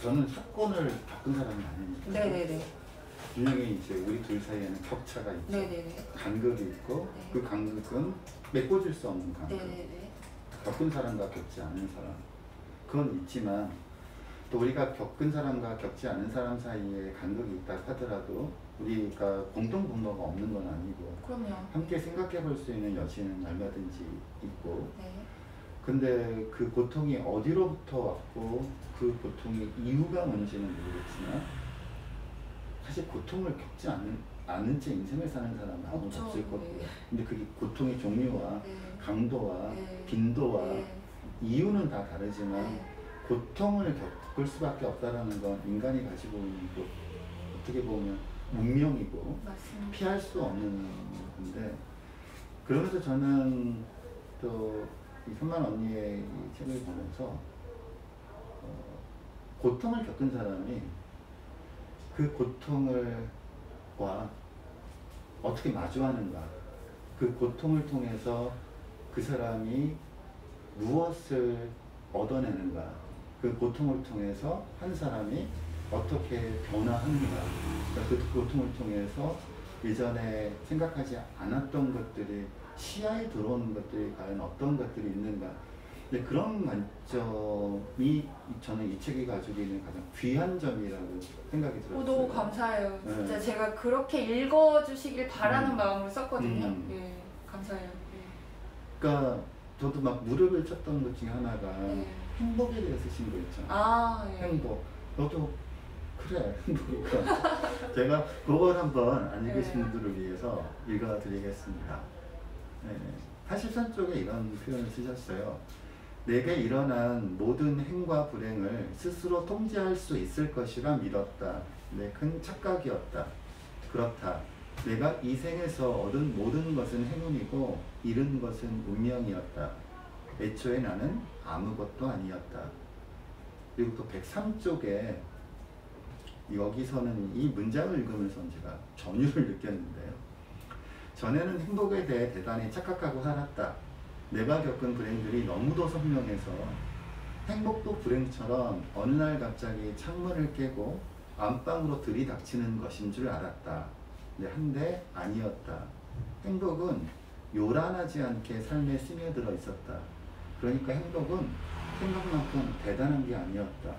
저는 사건을 겪은 사람이 아니니까. 네네네. 분명히 이제 우리 둘 사이에는 격차가 있죠. 네네네. 간극이 있고, 그 간극은 메꿔질 수 없는 간극. 네네네. 겪은 사람과 겪지 않은 사람, 그건 있지만, 또 우리가 겪은 사람과 겪지 않은 사람 사이에 간극이 있다 하더라도 우리가 공통 분모가 없는 건 아니고, 그럼요. 함께 생각해 볼 수 있는 여지는 얼마든지 있고, 네. 근데 그 고통이 어디로부터 왔고 그 고통의 이유가 뭔지는 모르겠지만, 사실 고통을 겪지 않은 채 인생을 사는 사람은 아무도 없을 거고, 근데 그게 고통의 종류와 강도와 빈도와 이유는 다 다르지만 고통을 겪을 수밖에 없다라는 건 인간이 가지고 있는, 또 어떻게 보면 운명이고 피할 수 없는 건데, 그러면서 저는 또 이 선만 언니의 이 책을 보면서 고통을 겪은 사람이 그 고통과 어떻게 마주하는가, 그 고통을 통해서 그 사람이 무엇을 얻어내는가, 그 고통을 통해서 한 사람이 어떻게 변화하는가, 그 고통을 통해서 예전에 생각하지 않았던 것들이 시야에 들어오는 것들이 과연 어떤 것들이 있는가. 그런 관점이 저는 이 책이 가지고 있는 가장 귀한 점이라고 생각이 들었어요. 너무 감사해요. 진짜 네. 제가 그렇게 읽어주시길 바라는 마음으로 썼거든요. 예, 감사해요. 예. 그러니까 저도 막 무릎을 쳤던 것 중에 하나가 네. 행복에 대해서 쓴 거 있잖아요. 아, 예. 행복. 너도 그래, 행복이니까. 제가 그걸 한번 안 읽으신 네. 분들을 위해서 읽어드리겠습니다. 네. 83쪽에 이런 표현을 쓰셨어요. 내게 일어난 모든 행과 불행을 스스로 통제할 수 있을 것이라 믿었다. 내 큰 착각이었다. 그렇다. 내가 이 생에서 얻은 모든 것은 행운이고 잃은 것은 운명이었다. 애초에 나는 아무것도 아니었다. 그리고 또 103쪽에 여기서는 이 문장을 읽으면서 제가 전율을 느꼈는데요. 전에는 행복에 대해 대단히 착각하고 살았다. 내가 겪은 불행들이 너무도 선명해서 행복도 불행처럼 어느 날 갑자기 창문을 깨고 안방으로 들이닥치는 것인 줄 알았다. 한데 아니었다. 행복은 요란하지 않게 삶에 스며들어 있었다. 그러니까 행복은 생각만큼 대단한 게 아니었다.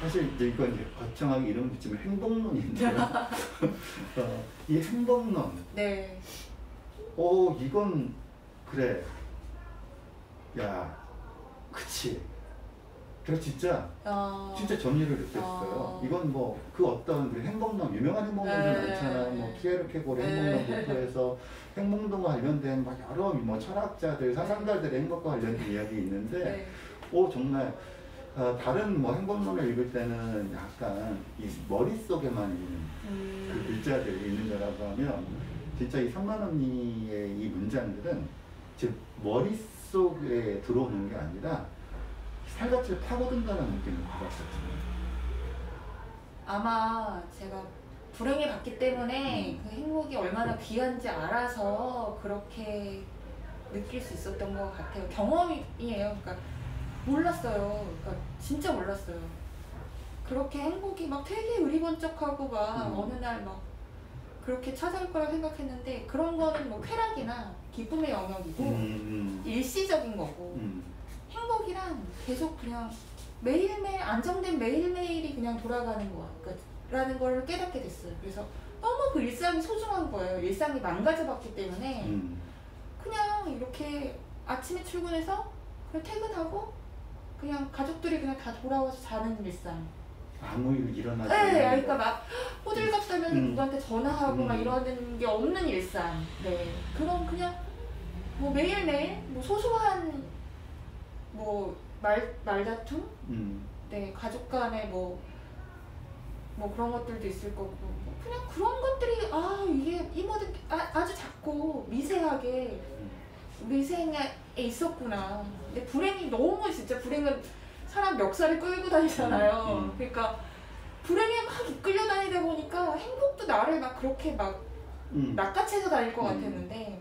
사실 이건 거창하게 이름 붙이면 행복론인데요. 이 행복론. 네. 이건 그래. 야, 그치. 제가 진짜 전율을 느꼈어요. 이건 뭐 그 어떤 그 행복론, 유명한 행복론들 많잖아. 뭐 피에르 케고르 행복론부터 해서 행복론과 관련된 막 여러 뭐 철학자들, 사상가들의 행복과 관련된 이야기 있는데, 정말 다른 뭐 행복론을 읽을 때는 약간 이 머릿속에만 있는 그 글자들이 있는 거라고 하면, 진짜 이 산만 언니의 이 문장들은 제 머릿속에 들어오는 게 아니라 살갗을 파고든다는 느낌을 받았었어요. 아마 제가 불행을 받기 때문에 그 행복이 얼마나 귀한지 알아서 그렇게 느낄 수 있었던 것 같아요. 경험이에요. 그러니까 몰랐어요. 그러니까 진짜 몰랐어요. 그렇게 행복이 막 되게 의리번쩍하고 막 어느 날 막 그렇게 찾아올 거라고 생각했는데, 그런 거는 뭐 쾌락이나 기쁨의 영역이고 일시적인 거고, 행복이란 계속 그냥 매일매일 안정된 매일매일이 그냥 돌아가는 거야. 라는 걸 깨닫게 됐어요. 그래서 너무 그 일상이 소중한 거예요. 일상이 망가져봤기 때문에 그냥 이렇게 아침에 출근해서 그냥 퇴근하고 그냥 가족들이 그냥 다 돌아와서 자는 일상. 아무 일 일어나지 네, 않는 그러니까 막 호들갑 떨면 누구한테 전화하고 막 이러는 게 없는 일상. 네, 그런 그냥 뭐 매일매일 뭐 소소한 뭐 말다툼? 네, 가족 간에 뭐 그런 것들도 있을 거고, 뭐 그냥 그런 것들이 이게 이모들 아주 작고 미세하게 우리 생에 있었구나. 근데 불행이 너무 진짜 불행은 사람 멱살을 끌고 다니잖아요. 그러니까 불행에 막 이끌려 다니다 보니까 행복도 나를 막 그렇게 막 낚아채서 다닐 것 같았는데,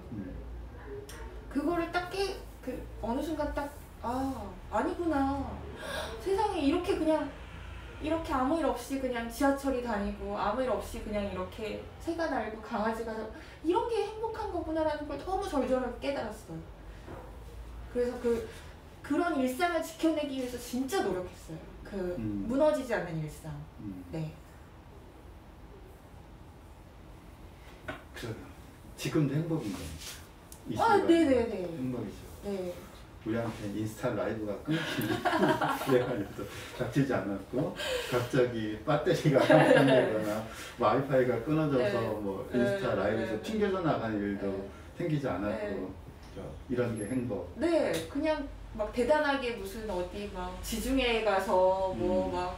그거를 딱 어느 순간 딱 아니구나. 세상에 이렇게 그냥 이렇게 아무 일 없이 그냥 지하철이 다니고 아무 일 없이 그냥 이렇게 새가 날고 강아지가 이런 게 행복한 거구나라는 걸 너무 절절하게 깨달았어요. 그래서 그런 일상을 지켜내기 위해서 진짜 노력했어요. 무너지지 않는 일상. 네. 지금도 행복인 거니까. 네네네. 행복이죠. 네. 우리한테 인스타 라이브가 끊기고 그래가지고 닥치지 않았고, 갑자기 배터리가 한판되거나 와이파이가 끊어져서 뭐 인스타 라이브에서 튕겨져 나가는 일도 생기지 않았고, 이런 게 행복. 네, 그냥 막 대단하게 무슨 어디 막 지중해에 가서 뭐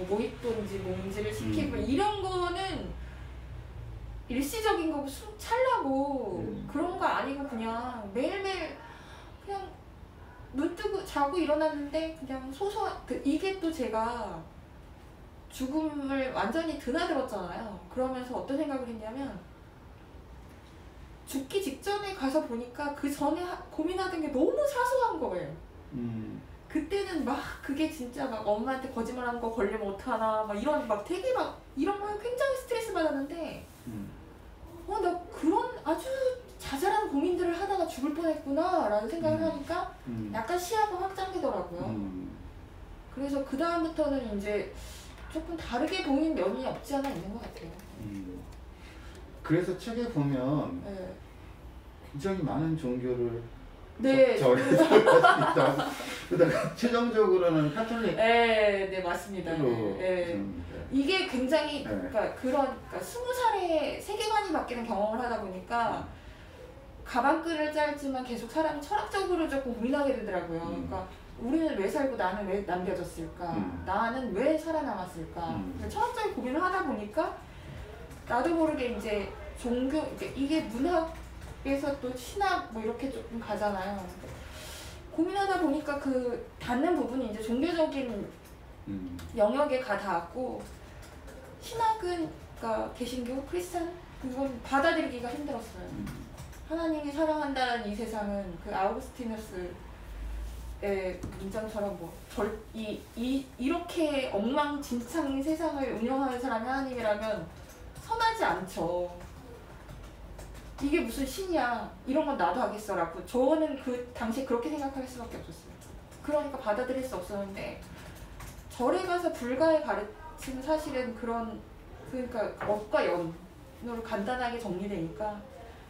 모익돈지 뭔지를 시키고 이런 거는 일시적인 거고 찰나고 그런 거 아니고, 그냥 매일매일 그냥 눈 뜨고 자고 일어났는데 그냥 소소한 이게 또 제가 죽음을 완전히 드나들었잖아요. 그러면서 어떤 생각을 했냐면, 죽기 직전에 가서 보니까 그 전에 고민하던 게 너무 사소한 거예요. 그때는 막 그게 진짜 막 엄마한테 거짓말하는 거 걸리면 어떡하나 막 이런 막 되게 막 이런 거 굉장히 스트레스 받았는데 나 그런 아주 자잘한 고민들을 하다가 죽을 뻔했구나 라는 생각을 하니까 약간 시야가 확장되더라고요. 그래서 그 다음부터는 이제 조금 다르게 보이는 면이 없지 않아 있는 것 같아요. 그래서 책에 보면 네. 굉장히 많은 종교를 네. 그다가 최종적으로는 카톨릭. 네, 맞습니다. 네. 이게 굉장히 그러니까 20살에 세계관이 바뀌는 경험을 하다 보니까 가방끈을 짧지만 계속 사람이 철학적으로 조금 고민하게 되더라고요. 그러니까 우리는 왜 살고 나는 왜 남겨졌을까? 나는 왜 살아남았을까? 철학적인 고민을 하다 보니까 나도 모르게 이제 종교, 이게 문학에서 또 신학 뭐 이렇게 조금 가잖아요. 고민하다 보니까 그 닿는 부분이 이제 종교적인 영역에 가 닿았고, 신학은 그러니까 개신교, 크리스찬 그건 받아들이기가 힘들었어요. 하나님이 사랑한다는 이 세상은 그 아우구스티누스의 문장처럼 이렇게 엉망진창인 세상을 운영하는 사람이 하나님이라면 선하지 않죠. 이게 무슨 신이야. 이런 건 나도 하겠어라고. 저는 그 당시에 그렇게 생각할 수밖에 없었어요. 그러니까 받아들일 수 없었는데 절에 가서 불가의 가르침은 사실은 그러니까 업과 연으로 간단하게 정리되니까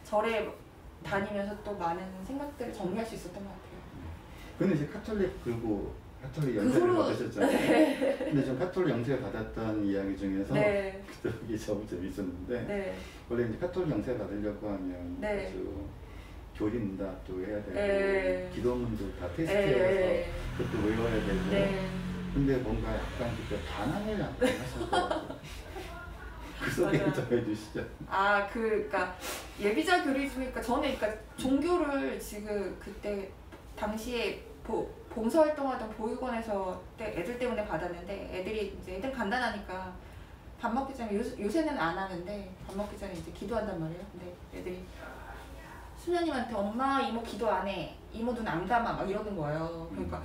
절에 다니면서 또 많은 생각들을 정리할 수 있었던 것 같아요. 근데 이제 카톨릭 영세를 받으셨잖아요. 네. 근데 좀 카톨릭 영세를 받았던 이야기 중에서 네. 이게 너무 재밌었는데 네. 원래 이제 카톨릭 영세 받으려고 하면 네. 아주 교리문답도 해야 되고 네. 기도문도 다 테스트해서 그것도 외워야 되고 네. 근데 뭔가 약간 그때 반항을 약간 하셨더라고요. 그 소개를 좀 해주시죠. 그러니까 예비자 교리 중이니까 저는 그러니까 종교를 지금 그때 당시에 봉사활동하던 보육원에서 애들 때문에 받았는데 애들 간단하니까 밥 먹기 전에 요새는 안 하는데 밥 먹기 전에 이제 기도한단 말이에요. 근데 애들이 수녀님한테 엄마 이모 기도 안 해. 이모 눈 안 감아 막 이러는 거예요. 그러니까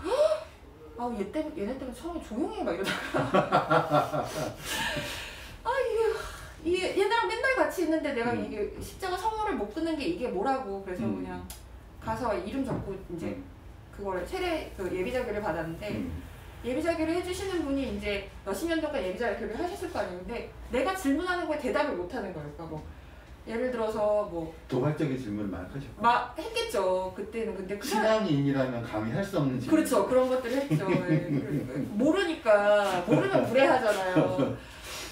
얘네 때문에 처음에 조용히 해 막 이러다가 이게 얘네랑 맨날 같이 있는데 내가 이게 십자가 성호를 못 끊는 게 이게 뭐라고 그래서 그냥 가서 이름 적고 이제 그걸 예비자교를 받았는데 예비자교를 해주시는 분이 이제 몇십 년 동안 예비자교를 하셨을 거 아니에요. 근데 내가 질문하는 거에 대답을 못 하는 거예요. 그러니까 뭐 예를 들어서 뭐 도발적인 질문을 많이 하셨고 했겠죠. 그때는. 근데 신앙인이라면 감히 할 수 없는 질문. 그렇죠. 그런 것들을 했죠. 모르면 무례하잖아요.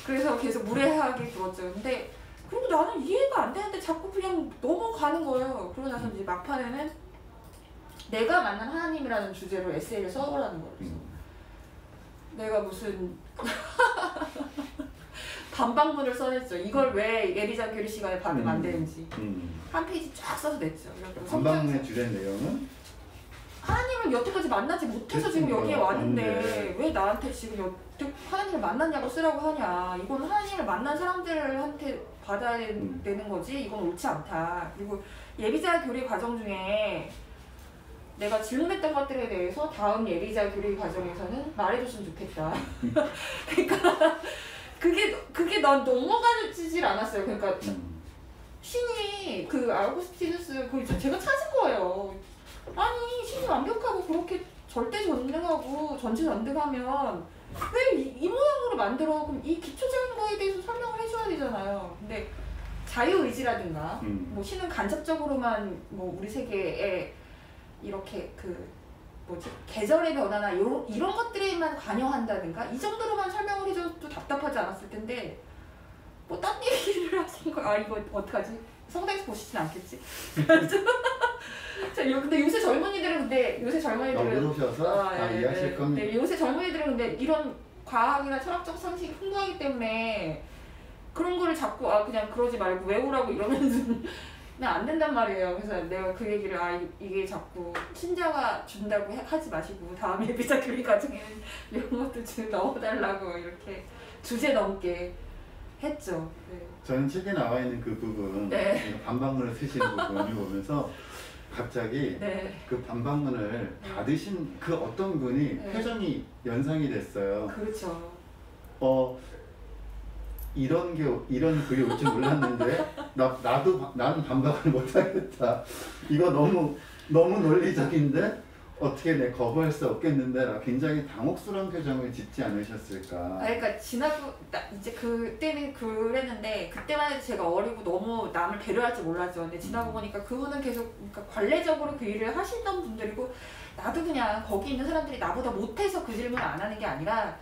그래서 계속 무례하게 굴었죠. 근데 그리고 나는 이해가 안 되는데 자꾸 그냥 넘어가는 거예요. 그러고 나서 이제 막판에는 내가 만난 하나님이라는 주제로 에세이를 써보라는 거예요. 내가 무슨 반박문을 써냈죠. 이걸 왜 예비자 교리 시간에 받으면 안 되는지. 한 페이지 쫙 써서 냈죠. 반박문의 주된 내용은? 하나님을 여태까지 만나지 못해서 지금 여기에 왔는데 왜 나한테 지금 하나님을 만났냐고 쓰라고 하냐. 이건 하나님을 만난 사람들한테 받아야 되는 거지. 이건 옳지 않다. 그리고 예비자 교리 과정 중에 내가 질문했던 것들에 대해서 다음 예비자 교리 과정에서는 말해줬으면 좋겠다. 그러니까 그게 난 넘어가질 않았어요. 그러니까 신이 아우구스티누스 제가 찾은 거예요. 아니 신이 완벽하고 그렇게 절대전능하고 전지전능하면 왜 이 모양으로 만들어? 그럼 이 기초적인 거에 대해서 설명을 해줘야 되잖아요. 근데 자유의지라든가 뭐 신은 간접적으로만 뭐 우리 세계에 이렇게 계절의 변화나 이런 것들에만 관여한다든가 이 정도로만 설명을 해줘도 답답하지 않았을 텐데 뭐 딴 얘기를 하신 거 이거 어떡하지? 성당에서 보시진 않겠지? 근데 요새 젊은이들은 물으셔서 이해하실 겁니다. 네, 요새 젊은이들은 근데 이런 과학이나 철학적 상식이 풍부하기 때문에 그런 거를 자꾸 그냥 그러지 말고 외우라고 이러면은 안 된단 말이에요. 그래서 내가 그 얘기를 이게 자꾸 신자가 준다고 하지 마시고 다음 예비자 교리 과정에는 이런 것도 좀 넣어달라고 이렇게 주제 넘게 했죠. 네. 저는 책에 나와 있는 그 부분, 네. 반박문을 쓰시는 부분을 보면서 갑자기 네. 그 반박문을 받으신 그 어떤 분이 네. 표정이 연상이 됐어요. 그렇죠. 이런 글이 올 줄 몰랐는데 나는 반박을 못하겠다. 이거 너무 논리적인데 어떻게 내 거부할 수 없겠는데 라 굉장히 당혹스러운 표정을 짓지 않으셨을까. 그러니까 이제 그때는 그랬는데 그때만 해도 제가 어리고 너무 남을 배려할 줄 몰랐죠. 근데 지나고 보니까 그분은 계속 그러니까 관례적으로 그 일을 하시던 분들이고 나도 그냥 거기 있는 사람들이 나보다 못해서 그 질문을 안 하는 게 아니라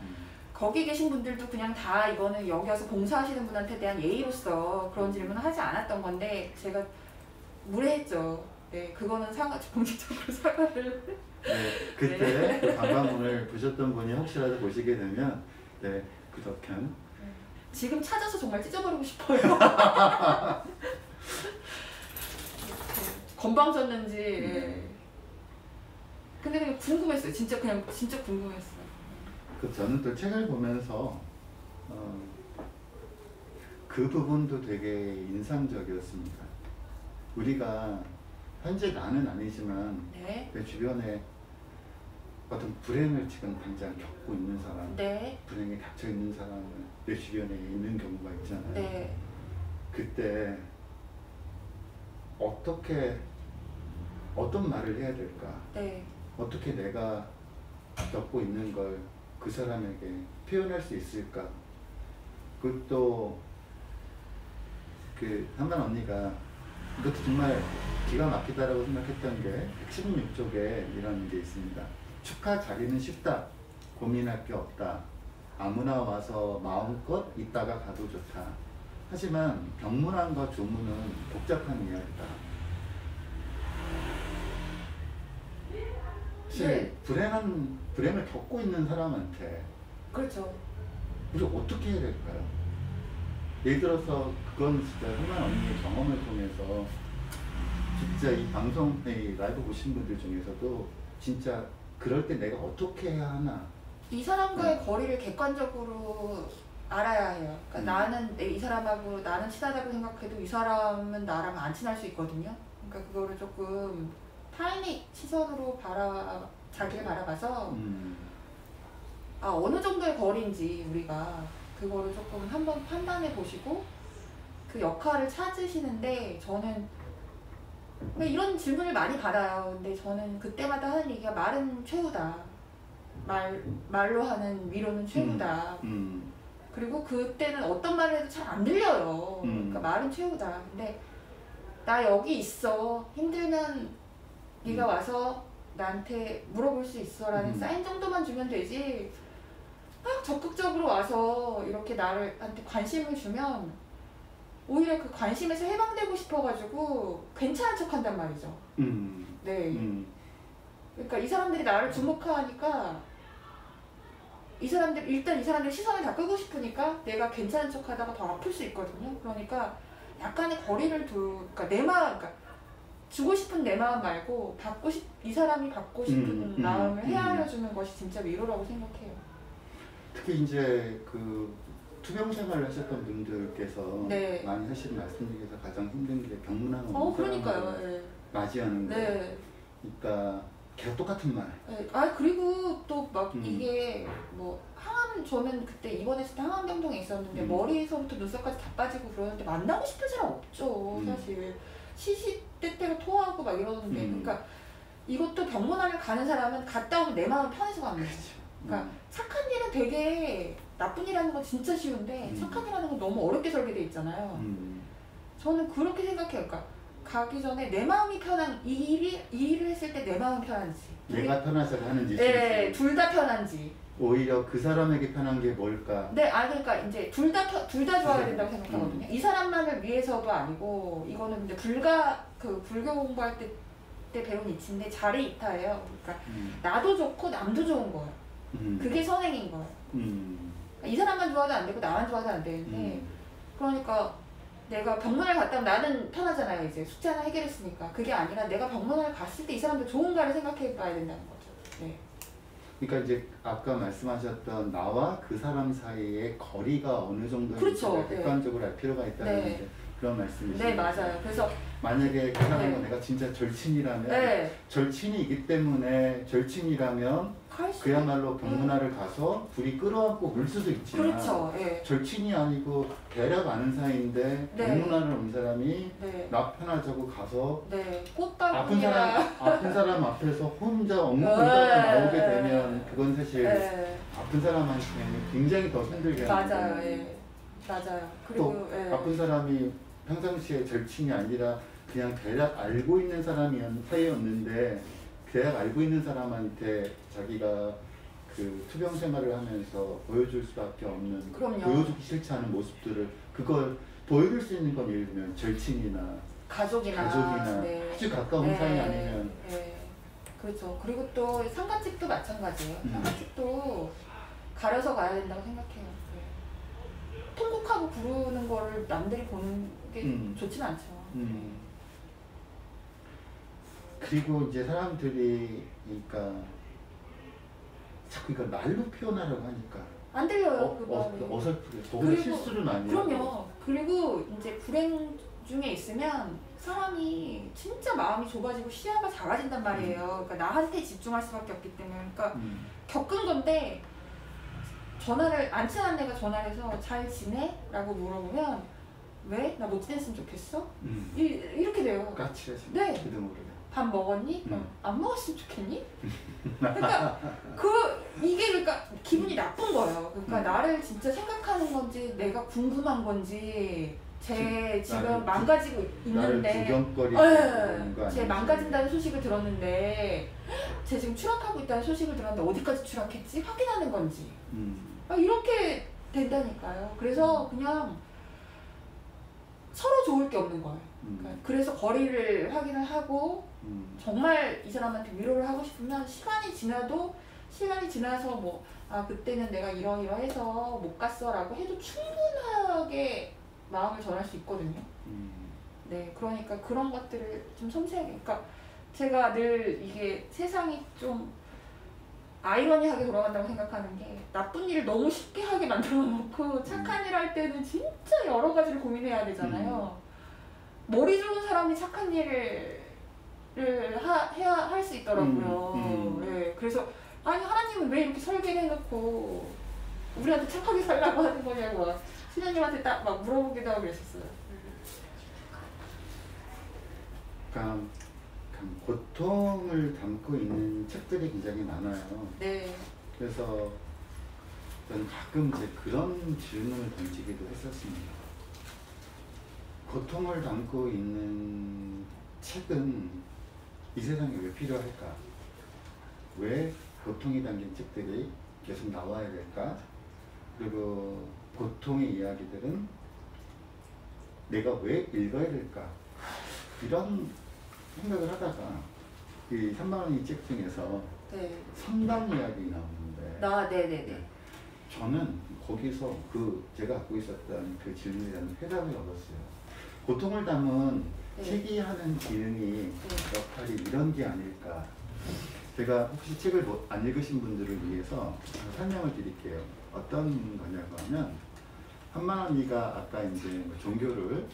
거기 계신 분들도 그냥 다 이거는 여기 와서 봉사하시는 분한테 대한 예의로서 그런 질문을 하지 않았던 건데 제가 무례했죠. 네, 그거는 공식적으로 사과를. 네, 그때 그 반박문을 보셨던 분이 혹시라도 보시게 되면 네, 구독현. 지금 찾아서 정말 찢어버리고 싶어요. 건방졌는지. 네. 근데 그냥 궁금했어요. 진짜 궁금했어요. 저는 또 책을 보면서 그 부분도 되게 인상적이었습니다. 우리가 현재 나는 아니지만 네. 내 주변에 어떤 불행을 지금 당장 겪고 있는 사람, 네. 불행에 닥쳐 있는 사람을 내 주변에 있는 경우가 있잖아요. 네. 그때 어떤 말을 해야 될까? 네. 어떻게 내가 겪고 있는 걸 그 사람에게 표현할 수 있을까? 그것도 한만 언니가 이것도 정말 기가 막히다라고 생각했던 게 116쪽에 이런 게 있습니다. 축하 자리는 쉽다. 고민할 게 없다. 아무나 와서 마음껏 있다가 가도 좋다. 하지만 병문안과 조문은 복잡한 이야기다. 사실 네. 불행을 겪고 있는 사람한테 그렇죠. 우리 어떻게 해야 될까요? 예를 들어서 그건 진짜 한만 언니의 경험을 통해서 진짜 이 방송의 라이브 보신 분들 중에서도 진짜 그럴 때 내가 어떻게 해야 하나. 이 사람과의 거리를 객관적으로 알아야 해요. 그러니까 나는 이 사람하고 나는 친하다고 생각해도 이 사람은 나랑 안 친할 수 있거든요. 그러니까 그거를 조금 타인의 시선으로 자기를 바라봐서 어느 정도의 거리인지 우리가 그거를 조금 한번 판단해 보시고 그 역할을 찾으시는데 저는 이런 질문을 많이 받아요. 근데 저는 그때마다 하는 얘기가 말은 최후다. 말로 하는 위로는 최후다. 그리고 그때는 어떤 말을 해도 잘 안 들려요. 그러니까 말은 최후다. 근데 나 여기 있어. 힘들면 네가 와서 나한테 물어볼 수 있어 라는 사인 정도만 주면 되지 막 적극적으로 와서 이렇게 나한테 관심을 주면 오히려 그 관심에서 해방되고 싶어가지고 괜찮은 척 한단 말이죠. 네. 그러니까 이 사람들이 나를 주목하니까 일단 이 사람들 시선을 다 끄고 싶으니까 내가 괜찮은 척 하다가 더 아플 수 있거든요. 그러니까 약간의 거리를 그러니까 내 마음, 그러니까 주고 싶은 내 마음 말고 이 사람이 받고 싶은 마음을 헤아려주는 것이 진짜 위로라고 생각해요. 특히 이제 그 투병 생활을 하셨던 분들께서 네. 많이 하시는 말씀 중에서 가장 힘든 게 병문안 그러니까요. 네. 맞이하는 거. 네. 그러니까 계속 똑같은 말. 네. 그리고 또 막 이게 저는 그때 입원했을 때 항암병동에 있었는데 머리에서부터 눈썹까지 다 빠지고 그러는데 만나고 싶은 사람 없죠. 사실 시시때때로 토하고 막 이러는데 그러니까 이것도 병문안을 가는 사람은 갔다 오면 내 마음 편해서 가는 거죠. 그러니까 착한 일은 되게 나쁜 일하는 건 진짜 쉬운데 착한 일하는 건 너무 어렵게 설계돼 있잖아요. 저는 그렇게 생각해요. 그러니까 가기 전에 내 마음이 편한 이 일을 했을 때 내 마음이 편한지 내가 편해서 하는지 네, 둘 다 편한지 오히려 그 사람에게 편한 게 뭘까? 네, 그러니까 이제 둘 다 좋아야 된다고 생각하거든요. 이 사람만을 위해서도 아니고 이거는 이제 불교 공부할 때 배운 이치인데 자리 이타예요. 그러니까 나도 좋고 남도 좋은 거예요. 그게 선행인 거예요. 이 사람만 좋아도 안 되고 나만 좋아도 안 되는데 그러니까 내가 병문안을 갔다 오면 나는 편하잖아요. 이제 숙제 하나 해결했으니까. 그게 아니라 내가 병문안을 갔을 때 이 사람도 좋은가를 생각해 봐야 된다는 거죠. 네. 그러니까 이제 아까 말씀하셨던 나와 그 사람 사이의 거리가 어느 정도인지 그렇죠. 객관적으로 알 필요가 있다는 네. 이제 그런 말씀이시죠. 네, 맞아요. 그래서 만약에 그 사람과 네. 내가 진짜 절친이라면 네. 절친이기 때문에 절친이라면 그야말로 병문안을 가서 둘이 끌어안고 울 수도 있지만 그렇죠. 네. 절친이 아니고 대략 아는 사이인데 네. 병문안을 온 사람이 네. 나 편하자고 가서 네. 아픈 사람 앞에서 혼자 엉엉 울다가 나오게 되면 그건 사실 네. 아픈 사람한테는 굉장히 더 힘들게 하는 맞아요. 거예요. 예. 맞아요. 또 그리고 예. 아픈 사람이 평상시에 절친이 아니라 그냥 대략 알고 있는 사이였는데 대략 알고 있는 사람한테 자기가 그 투병 생활을 하면서 보여줄 수밖에 없는 그럼요. 보여주기 싫지 않은 모습들을 그걸 보여줄 수 있는 건 예를 들면 절친이나 가족이나 네. 아주 가까운 네. 사이 아니면 네. 그렇죠. 그리고 또 상가집도 마찬가지예요. 상가집도 가려서 가야 된다고 생각해요. 네. 통곡하고 부르는 거를 남들이 보는 게 좋진 않죠. 그리고 이제 사람들이 그러니까 자꾸 이걸 말로 표현하려고 하니까 안 들려요. 그 말이. 어설프게 더구나 실수를 많이 해요. 그럼요. 그리고 이제 불행 중에 있으면 사람이 진짜 마음이 좁아지고 시야가 작아진단 말이에요. 그러니까 나한테 집중할 수밖에 없기 때문에. 그러니까 겪은 건데 전화를 안 친한 애가 전화를 해서 잘 지내? 라고 물어보면 왜? 나 못 지냈으면 좋겠어? 이렇게 돼요. 까칠해지고 네. 저도 모르게. 밥 먹었니? 안 먹었으면 좋겠니? 그러니까 이게 그러니까 기분이 나쁜 거예요. 그러니까 나를 진짜 생각하는 건지 내가 궁금한 건지 지금 망가지고 있는데 나를 구경거리고 제 망가진다는 소식을 들었는데 제 지금 추락하고 있다는 소식을 들었는데 어디까지 추락했지? 확인하는 건지 이렇게 된다니까요. 그래서 그냥 서로 좋을 게 없는 거예요. 그러니까 그래서 거리를 확인을 하고 정말 이 사람한테 위로를 하고 싶으면 시간이 지나서 뭐 그때는 내가 이러이러해서 못 갔어 라고 해도 충분하게 마음을 전할 수 있거든요. 네, 그러니까 그런 것들을 좀 섬세하게, 그러니까 제가 늘 이게 세상이 좀 아이러니하게 돌아간다고 생각하는 게 나쁜 일을 너무 쉽게 하게 만들어 놓고 착한 일 할 때는 진짜 여러 가지를 고민해야 되잖아요. 머리 좋은 사람이 착한 일을 할 수 있더라고요. 네, 그래서 아니 하나님은 왜 이렇게 설계를 해놓고 우리한테 착하게 살라고 하는 거냐고 막 신녀님한테 딱 막 물어보기도 하고 그랬었어요. 그러니까 고통을 담고 있는 책들이 굉장히 많아요. 네. 그래서 저는 가끔 이제 그런 질문을 던지기도 했었습니다. 고통을 담고 있는 책은 이 세상에 왜 필요할까? 왜 고통이 담긴 책들이 계속 나와야 될까? 그리고 고통의 이야기들은 내가 왜 읽어야 될까? 이런 생각을 하다가 이 3만원이 책 중에서 네. 선방 이야기 나오는데 네네네. 저는 거기서 제가 갖고 있었던 그 질문에 대한 해답을 얻었어요. 고통을 담은 책이 하는 기능이 역할이 이런 게 아닐까. 제가 혹시 책을 안 읽으신 분들을 위해서 설명을 드릴게요. 어떤 거냐고 하면 한만원이가 아까 이제 뭐 종교를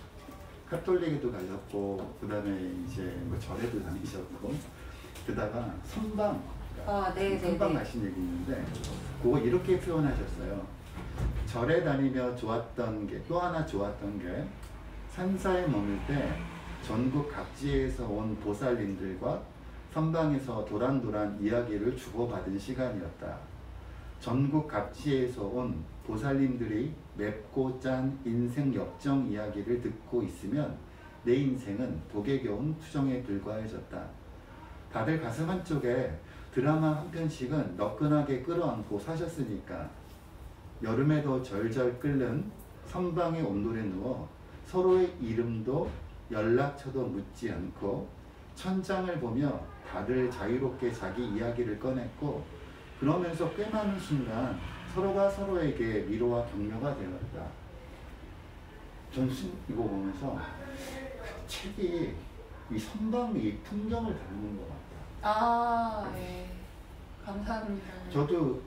카톨릭에도 가셨고 그다음에 이제 뭐 절에도 다니셨고 그러다가 선방 선방 가신 얘기 있는데 그거 이렇게 표현하셨어요. 절에 다니며 좋았던 게 또 하나 좋았던 게 산사에 머물 때 전국 각지에서 온 보살님들과 선방에서 도란도란 이야기를 주고받은 시간이었다. 전국 각지에서 온 보살님들이 맵고 짠 인생 역정 이야기를 듣고 있으면 내 인생은 독에 겨운 투정에 불과해졌다. 다들 가슴 한쪽에 드라마 한 편씩은 너끈하게 끌어안고 사셨으니까 여름에도 절절 끓는 선방의 온돌에 누워 서로의 이름도 연락처도 묻지 않고 천장을 보며 다들 자유롭게 자기 이야기를 꺼냈고 그러면서 꽤 많은 순간 서로가 서로에게 위로와 격려가 되었다. 전 이거 보면서 그 책이 이 선방 이 풍경을 담는 것 같다. 네. 감사합니다. 저도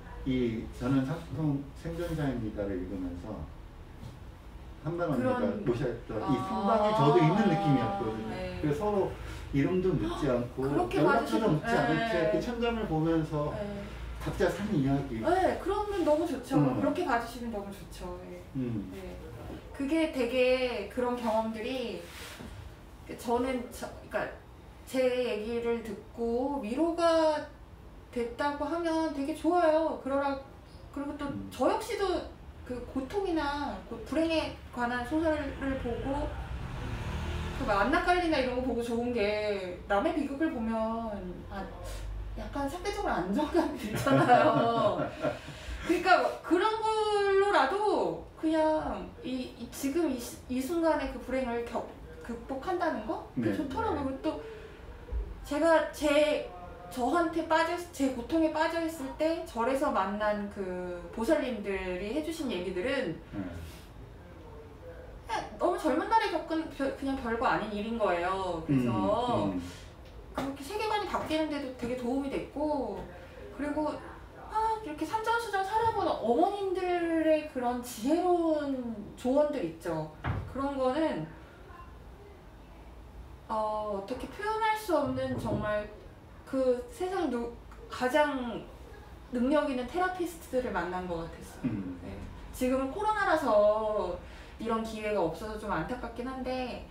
저는 상품 생존자입니다를 읽으면서 한만 언니가 모셨던 이 풍광이 저도 있는 느낌이었거든요. 네. 그래서 서로 이름도 묻지 않고 연락처도 묻지 않고 이렇게 천장을 보면서 네. 각자 사는 이야기. 네, 그러면 너무 좋죠. 그렇게 봐주시면 너무 좋죠. 네. 네. 그게 되게 그런 경험들이 저는 그러니까 제 얘기를 듣고 위로가 됐다고 하면 되게 좋아요. 그리고 또 저 역시도 그 고통이나 불행에 관한 소설을 보고 그 안나깔리나 이런 거 보고 좋은 게 남의 비극을 보면 약간 상대적으로 안정감이 들잖아요. 그러니까 그런 걸로라도 그냥 지금 이 순간의 그 불행을 극복한다는 거? 그게 좋더라고요. 또 제가 저한테 제 고통에 빠져있을 때 절에서 만난 그 보살님들이 해주신 얘기들은 너무 젊은 날에 겪은 그냥 별거 아닌 일인 거예요. 그래서 그렇게 세계관이 바뀌는데도 되게 도움이 됐고, 그리고 이렇게 산전수전 살아본 어머님들의 그런 지혜로운 조언들 있죠. 그런 거는 어떻게 표현할 수 없는 정말 그 세상 가장 능력 있는 테라피스트들을 만난 것 같았어요. 네. 지금은 코로나라서 이런 기회가 없어서 좀 안타깝긴 한데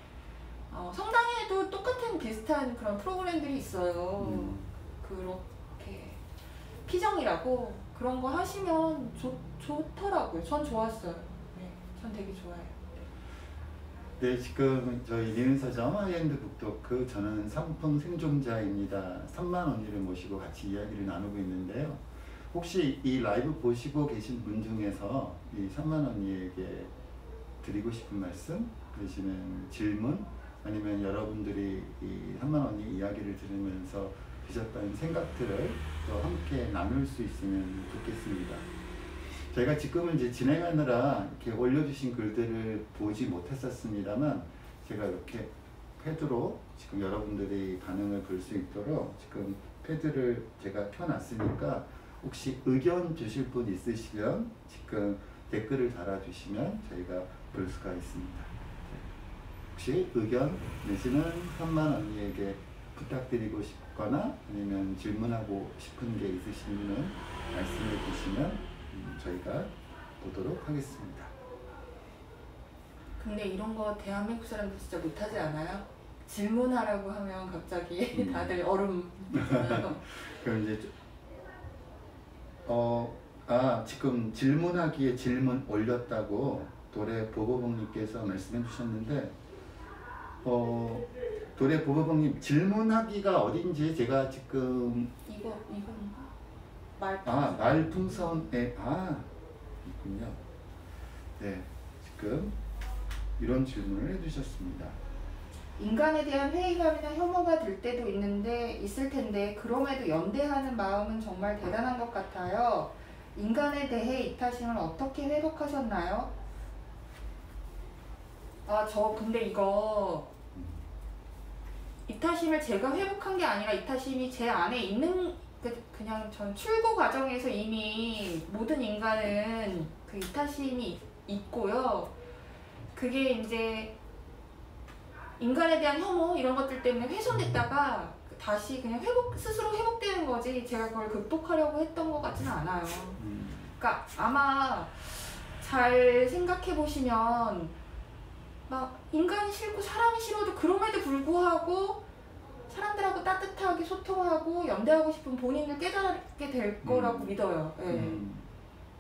성당에도 똑같은 비슷한 그런 프로그램들이 있어요. 그렇게 피정이라고 그런 거 하시면 좋더라고요. 전 좋았어요. 네, 전 되게 좋아해요. 네, 지금 저희 리은서점 하이엔드 북토크 저는 상품 생존자입니다. 3만 언니를 모시고 같이 이야기를 나누고 있는데요. 혹시 이 라이브 보시고 계신 분 중에서 이 3만 언니에게 드리고 싶은 말씀, 그러시면 질문, 아니면 여러분들이 이 3만 언니 이야기를 들으면서 드셨던 생각들을 또 함께 나눌 수 있으면 좋겠습니다. 저희가 지금은 이제 진행하느라 이렇게 올려주신 글들을 보지 못했었습니다만, 제가 이렇게 패드로 지금 여러분들이 반응을 볼 수 있도록 지금 패드를 제가 켜놨으니까 혹시 의견 주실 분 있으시면 지금 댓글을 달아주시면 저희가 볼 수가 있습니다. 혹시 의견 내지는 3만 언니에게 부탁드리고 싶거나 아니면 질문하고 싶은 게 있으시면 말씀해 주시면 저희가 보도록 하겠습니다. 근데 이런 거 대한민국 사람들 진짜 못하지 않아요? 질문하라고 하면 갑자기 다들 얼음 그럼 이제 지금 질문하기에 질문 올렸다고 도래 보보봉님께서 말씀해 주셨는데, 도래 보보봉님 질문하기가 어딘지 제가 지금 이건가? 말풍선에 있군요. 네, 지금 이런 질문을 해주셨습니다. 인간에 대한 회의감이나 혐오가 들 때도 있을 텐데 그럼에도 연대하는 마음은 정말 대단한 것 같아요. 인간에 대해 이타심을 어떻게 회복하셨나요? 저 근데 이거 이타심을 제가 회복한 게 아니라 이타심이 제 안에 있는, 그냥 전 출고 과정에서 이미 모든 인간은 그 이타심이 있고요. 그게 이제 인간에 대한 혐오 이런 것들 때문에 훼손됐다가 다시 그냥 스스로 회복되는 거지, 제가 그걸 극복하려고 했던 것 같지는 않아요. 그러니까 아마 잘 생각해 보시면 막 인간이 싫고 사람이 싫어도 그럼에도 불구하고 사람들하고 따뜻하게 소통하고 연대하고 싶은 본인을 깨닫게 될 거라고 믿어요. 네.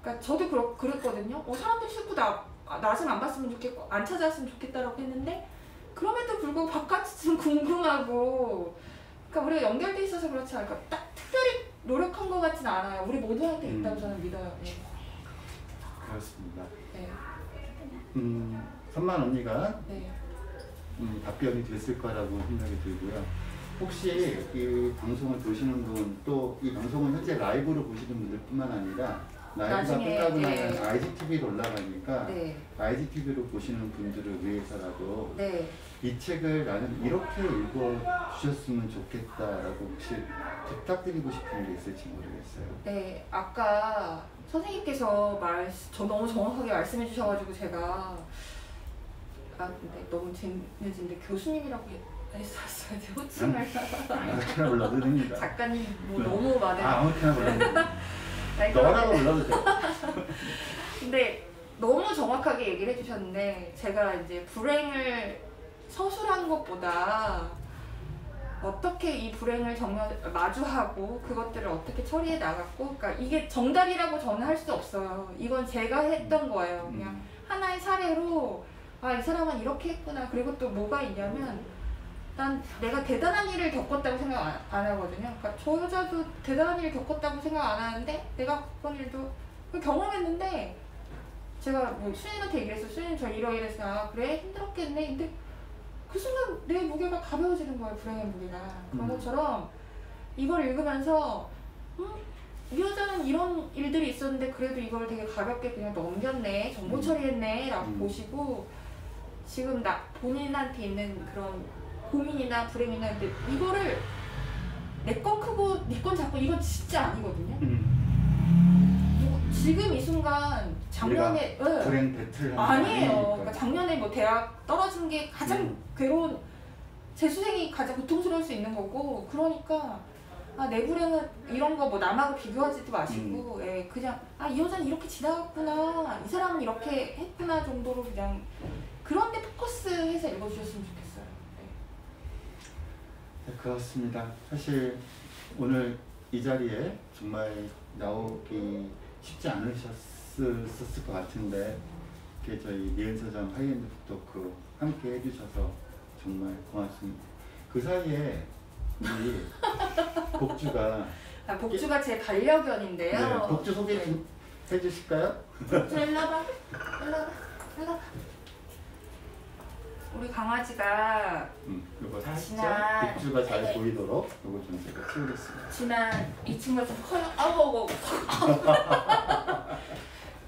그러니까 저도 그랬거든요. 사람들 싫고 나 좀 안 봤으면 좋겠고 안 찾아왔으면 좋겠다라고 했는데, 그럼에도 불구하고 바깥이 좀 궁금하고, 그러니까 우리가 연결돼 있어서 그렇지 않을까, 딱 특별히 노력한 것 같진 않아요. 우리 모두한테 있다고 저는 믿어요. 네. 그렇습니다. 네. 3만 언니가 네. 답변이 됐을 거라고 생각이 들고요. 혹시 이 방송을 보시는 분, 또 이 방송을 현재 라이브로 보시는 분들 뿐만 아니라 라이브가 나중에, 끝나고 네. 나면 IGTV로 올라가니까 네. IGTV로 보시는 분들을 위해서라도 네. 이 책을 나는 이렇게 읽어주셨으면 좋겠다라고 혹시 부탁드리고 싶은 게 있을지 모르겠어요. 네, 아까 선생님께서 저 너무 정확하게 말씀해 주셔가지고 제가 근데 너무 재밌는데 교수님이라고 했었어야 돼. 호칭을 아무렇게나 불러도 됩니다. 작가님 뭐 너무 많은 아무렇게나 불러도 됩니다. 아니, 너라고 불러도 돼요. 근데 너무 정확하게 얘기를 해주셨는데 제가 이제 불행을 서술한 것보다 어떻게 이 불행을 마주하고 그것들을 어떻게 처리해 나갔고, 그러니까 이게 정답이라고 저는 할 수 없어요. 이건 제가 했던 거예요. 그냥 하나의 사례로 이 사람은 이렇게 했구나. 그리고 또 뭐가 있냐면 난 내가 대단한 일을 겪었다고 생각 안 하거든요. 그러니까 저 여자도 대단한 일을 겪었다고 생각 안 하는데 내가 그런 일도 경험했는데 제가 뭐 수인한테 얘기했어. 수인 저 이러이래서 그래 힘들었겠네. 근데 그 순간 내 무게가 가벼워지는 거예요. 불행의 무게가. 그런 것처럼 이걸 읽으면서 이 여자는 이런 일들이 있었는데 그래도 이걸 되게 가볍게 그냥 넘겼네. 정보 처리했네 라고 보시고 지금 본인한테 있는 그런 고민이나 불행이나 근데 이거를 내 건 크고 네 건 작고 이건 진짜 아니거든요. 뭐 지금 이 순간 작년에 불행 배틀 아니에요. 그러니까 작년에 뭐 대학 떨어진 게 가장 괴로운 재수생이 가장 고통스러울 수 있는 거고 그러니까 내 불행은 이런 거 뭐 남하고 비교하지도 마시고 그냥 이 여자는 이렇게 지나갔구나 이 사람은 이렇게 했구나 정도로 그냥 그런 데 포커스해서 읽어주셨으면 좋겠어요. 네, 그렇습니다. 사실 오늘 이 자리에 정말 나오기 쉽지 않으셨을 것 같은데 이렇게 저희 니은서점 하이엔드 북토크 함께 해주셔서 정말 고맙습니다. 그 사이에 우리 복주가 복주가 제 반려견인데요. 네, 복주 소개 좀 해주실까요? 복주 일로 와봐. 우리 강아지가 이거 살짝 지난 복주가 잘 보이도록 이거 좀 제가 치우겠습니다. 지난 이 친구가 좀 커요.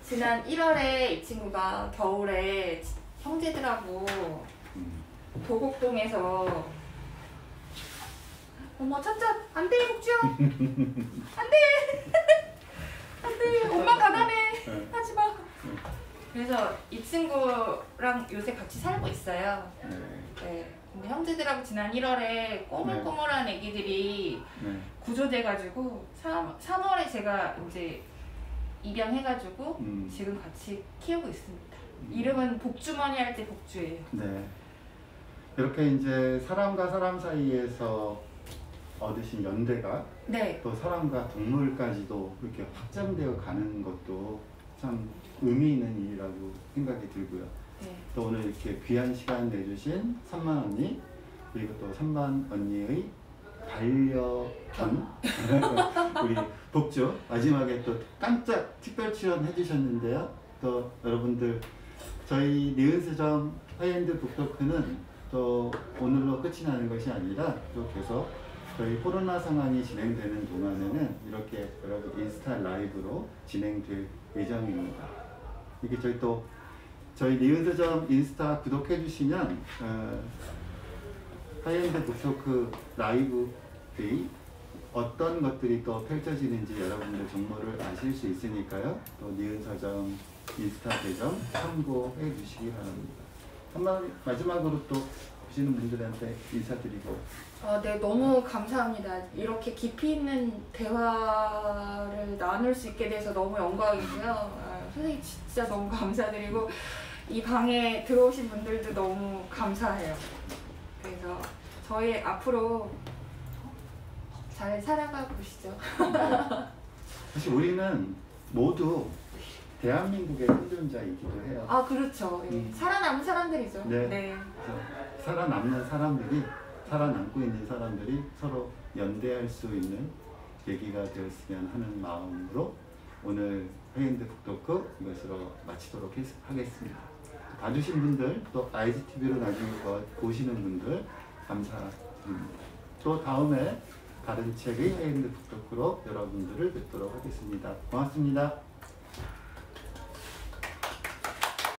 지난 1월에 이 친구가 겨울에 형제들하고 도곡동에서 어머 찻차 안돼 복주야 안돼 안돼 엄마 가난해 하지마. 그래서 이 친구랑 요새 같이 살고 있어요. 네. 근데 형제들하고 지난 1월에 꼬물꼬물한 애기들이 구조돼가지고 3월에 제가 이제 입양해가지고 지금 같이 키우고 있습니다. 이름은 복주머니 할 때 복주예요. 네. 이렇게 이제 사람과 사람 사이에서 얻으신 연대가 또 사람과 동물까지도 이렇게 확장되어 가는 것도 참 의미 있는 일이라고 생각이 들고요. 또 오늘 이렇게 귀한 시간 내주신 산만 언니 그리고 또 산만 언니의 반려견 우리 복주 마지막에 또 깜짝 특별 출연해 주셨는데요. 또 여러분들 저희 니은서점 하이엔드 북토크는 또 오늘로 끝이 나는 것이 아니라 또 계속 저희 코로나 상황이 진행되는 동안에는 이렇게 여러분 인스타 라이브로 진행될 예정입니다. 이게 저희 니은서점 인스타 구독해 주시면 하이엔드 북토크 라이브의 어떤 것들이 또 펼쳐지는지 여러분들 정보를 아실 수 있으니까요. 또 니은서점 인스타 계정 참고해 주시기 바랍니다. 마지막으로 또 보시는 분들한테 인사드리고. 네, 너무 감사합니다. 이렇게 깊이 있는 대화를 나눌 수 있게 돼서 너무 영광이고요. 선생님 진짜 너무 감사드리고 이 방에 들어오신 분들도 너무 감사해요. 그래서 저희 앞으로 잘 살아가 보시죠. 사실 우리는 모두 대한민국의 생존자이기도 해요. 그렇죠. 살아남은 사람들이죠. 네. 살아남는 사람들이 살아남고 있는 사람들이 서로 연대할 수 있는 계기가 되었으면 하는 마음으로 오늘 하이엔드 북토크 이것으로 마치도록 하겠습니다. 봐주신 분들 또 IGTV로 나중에 보시는 분들 감사드립니다. 또 다음에 다른 책의 하이엔드 북토크로 여러분들을 뵙도록 하겠습니다. 고맙습니다.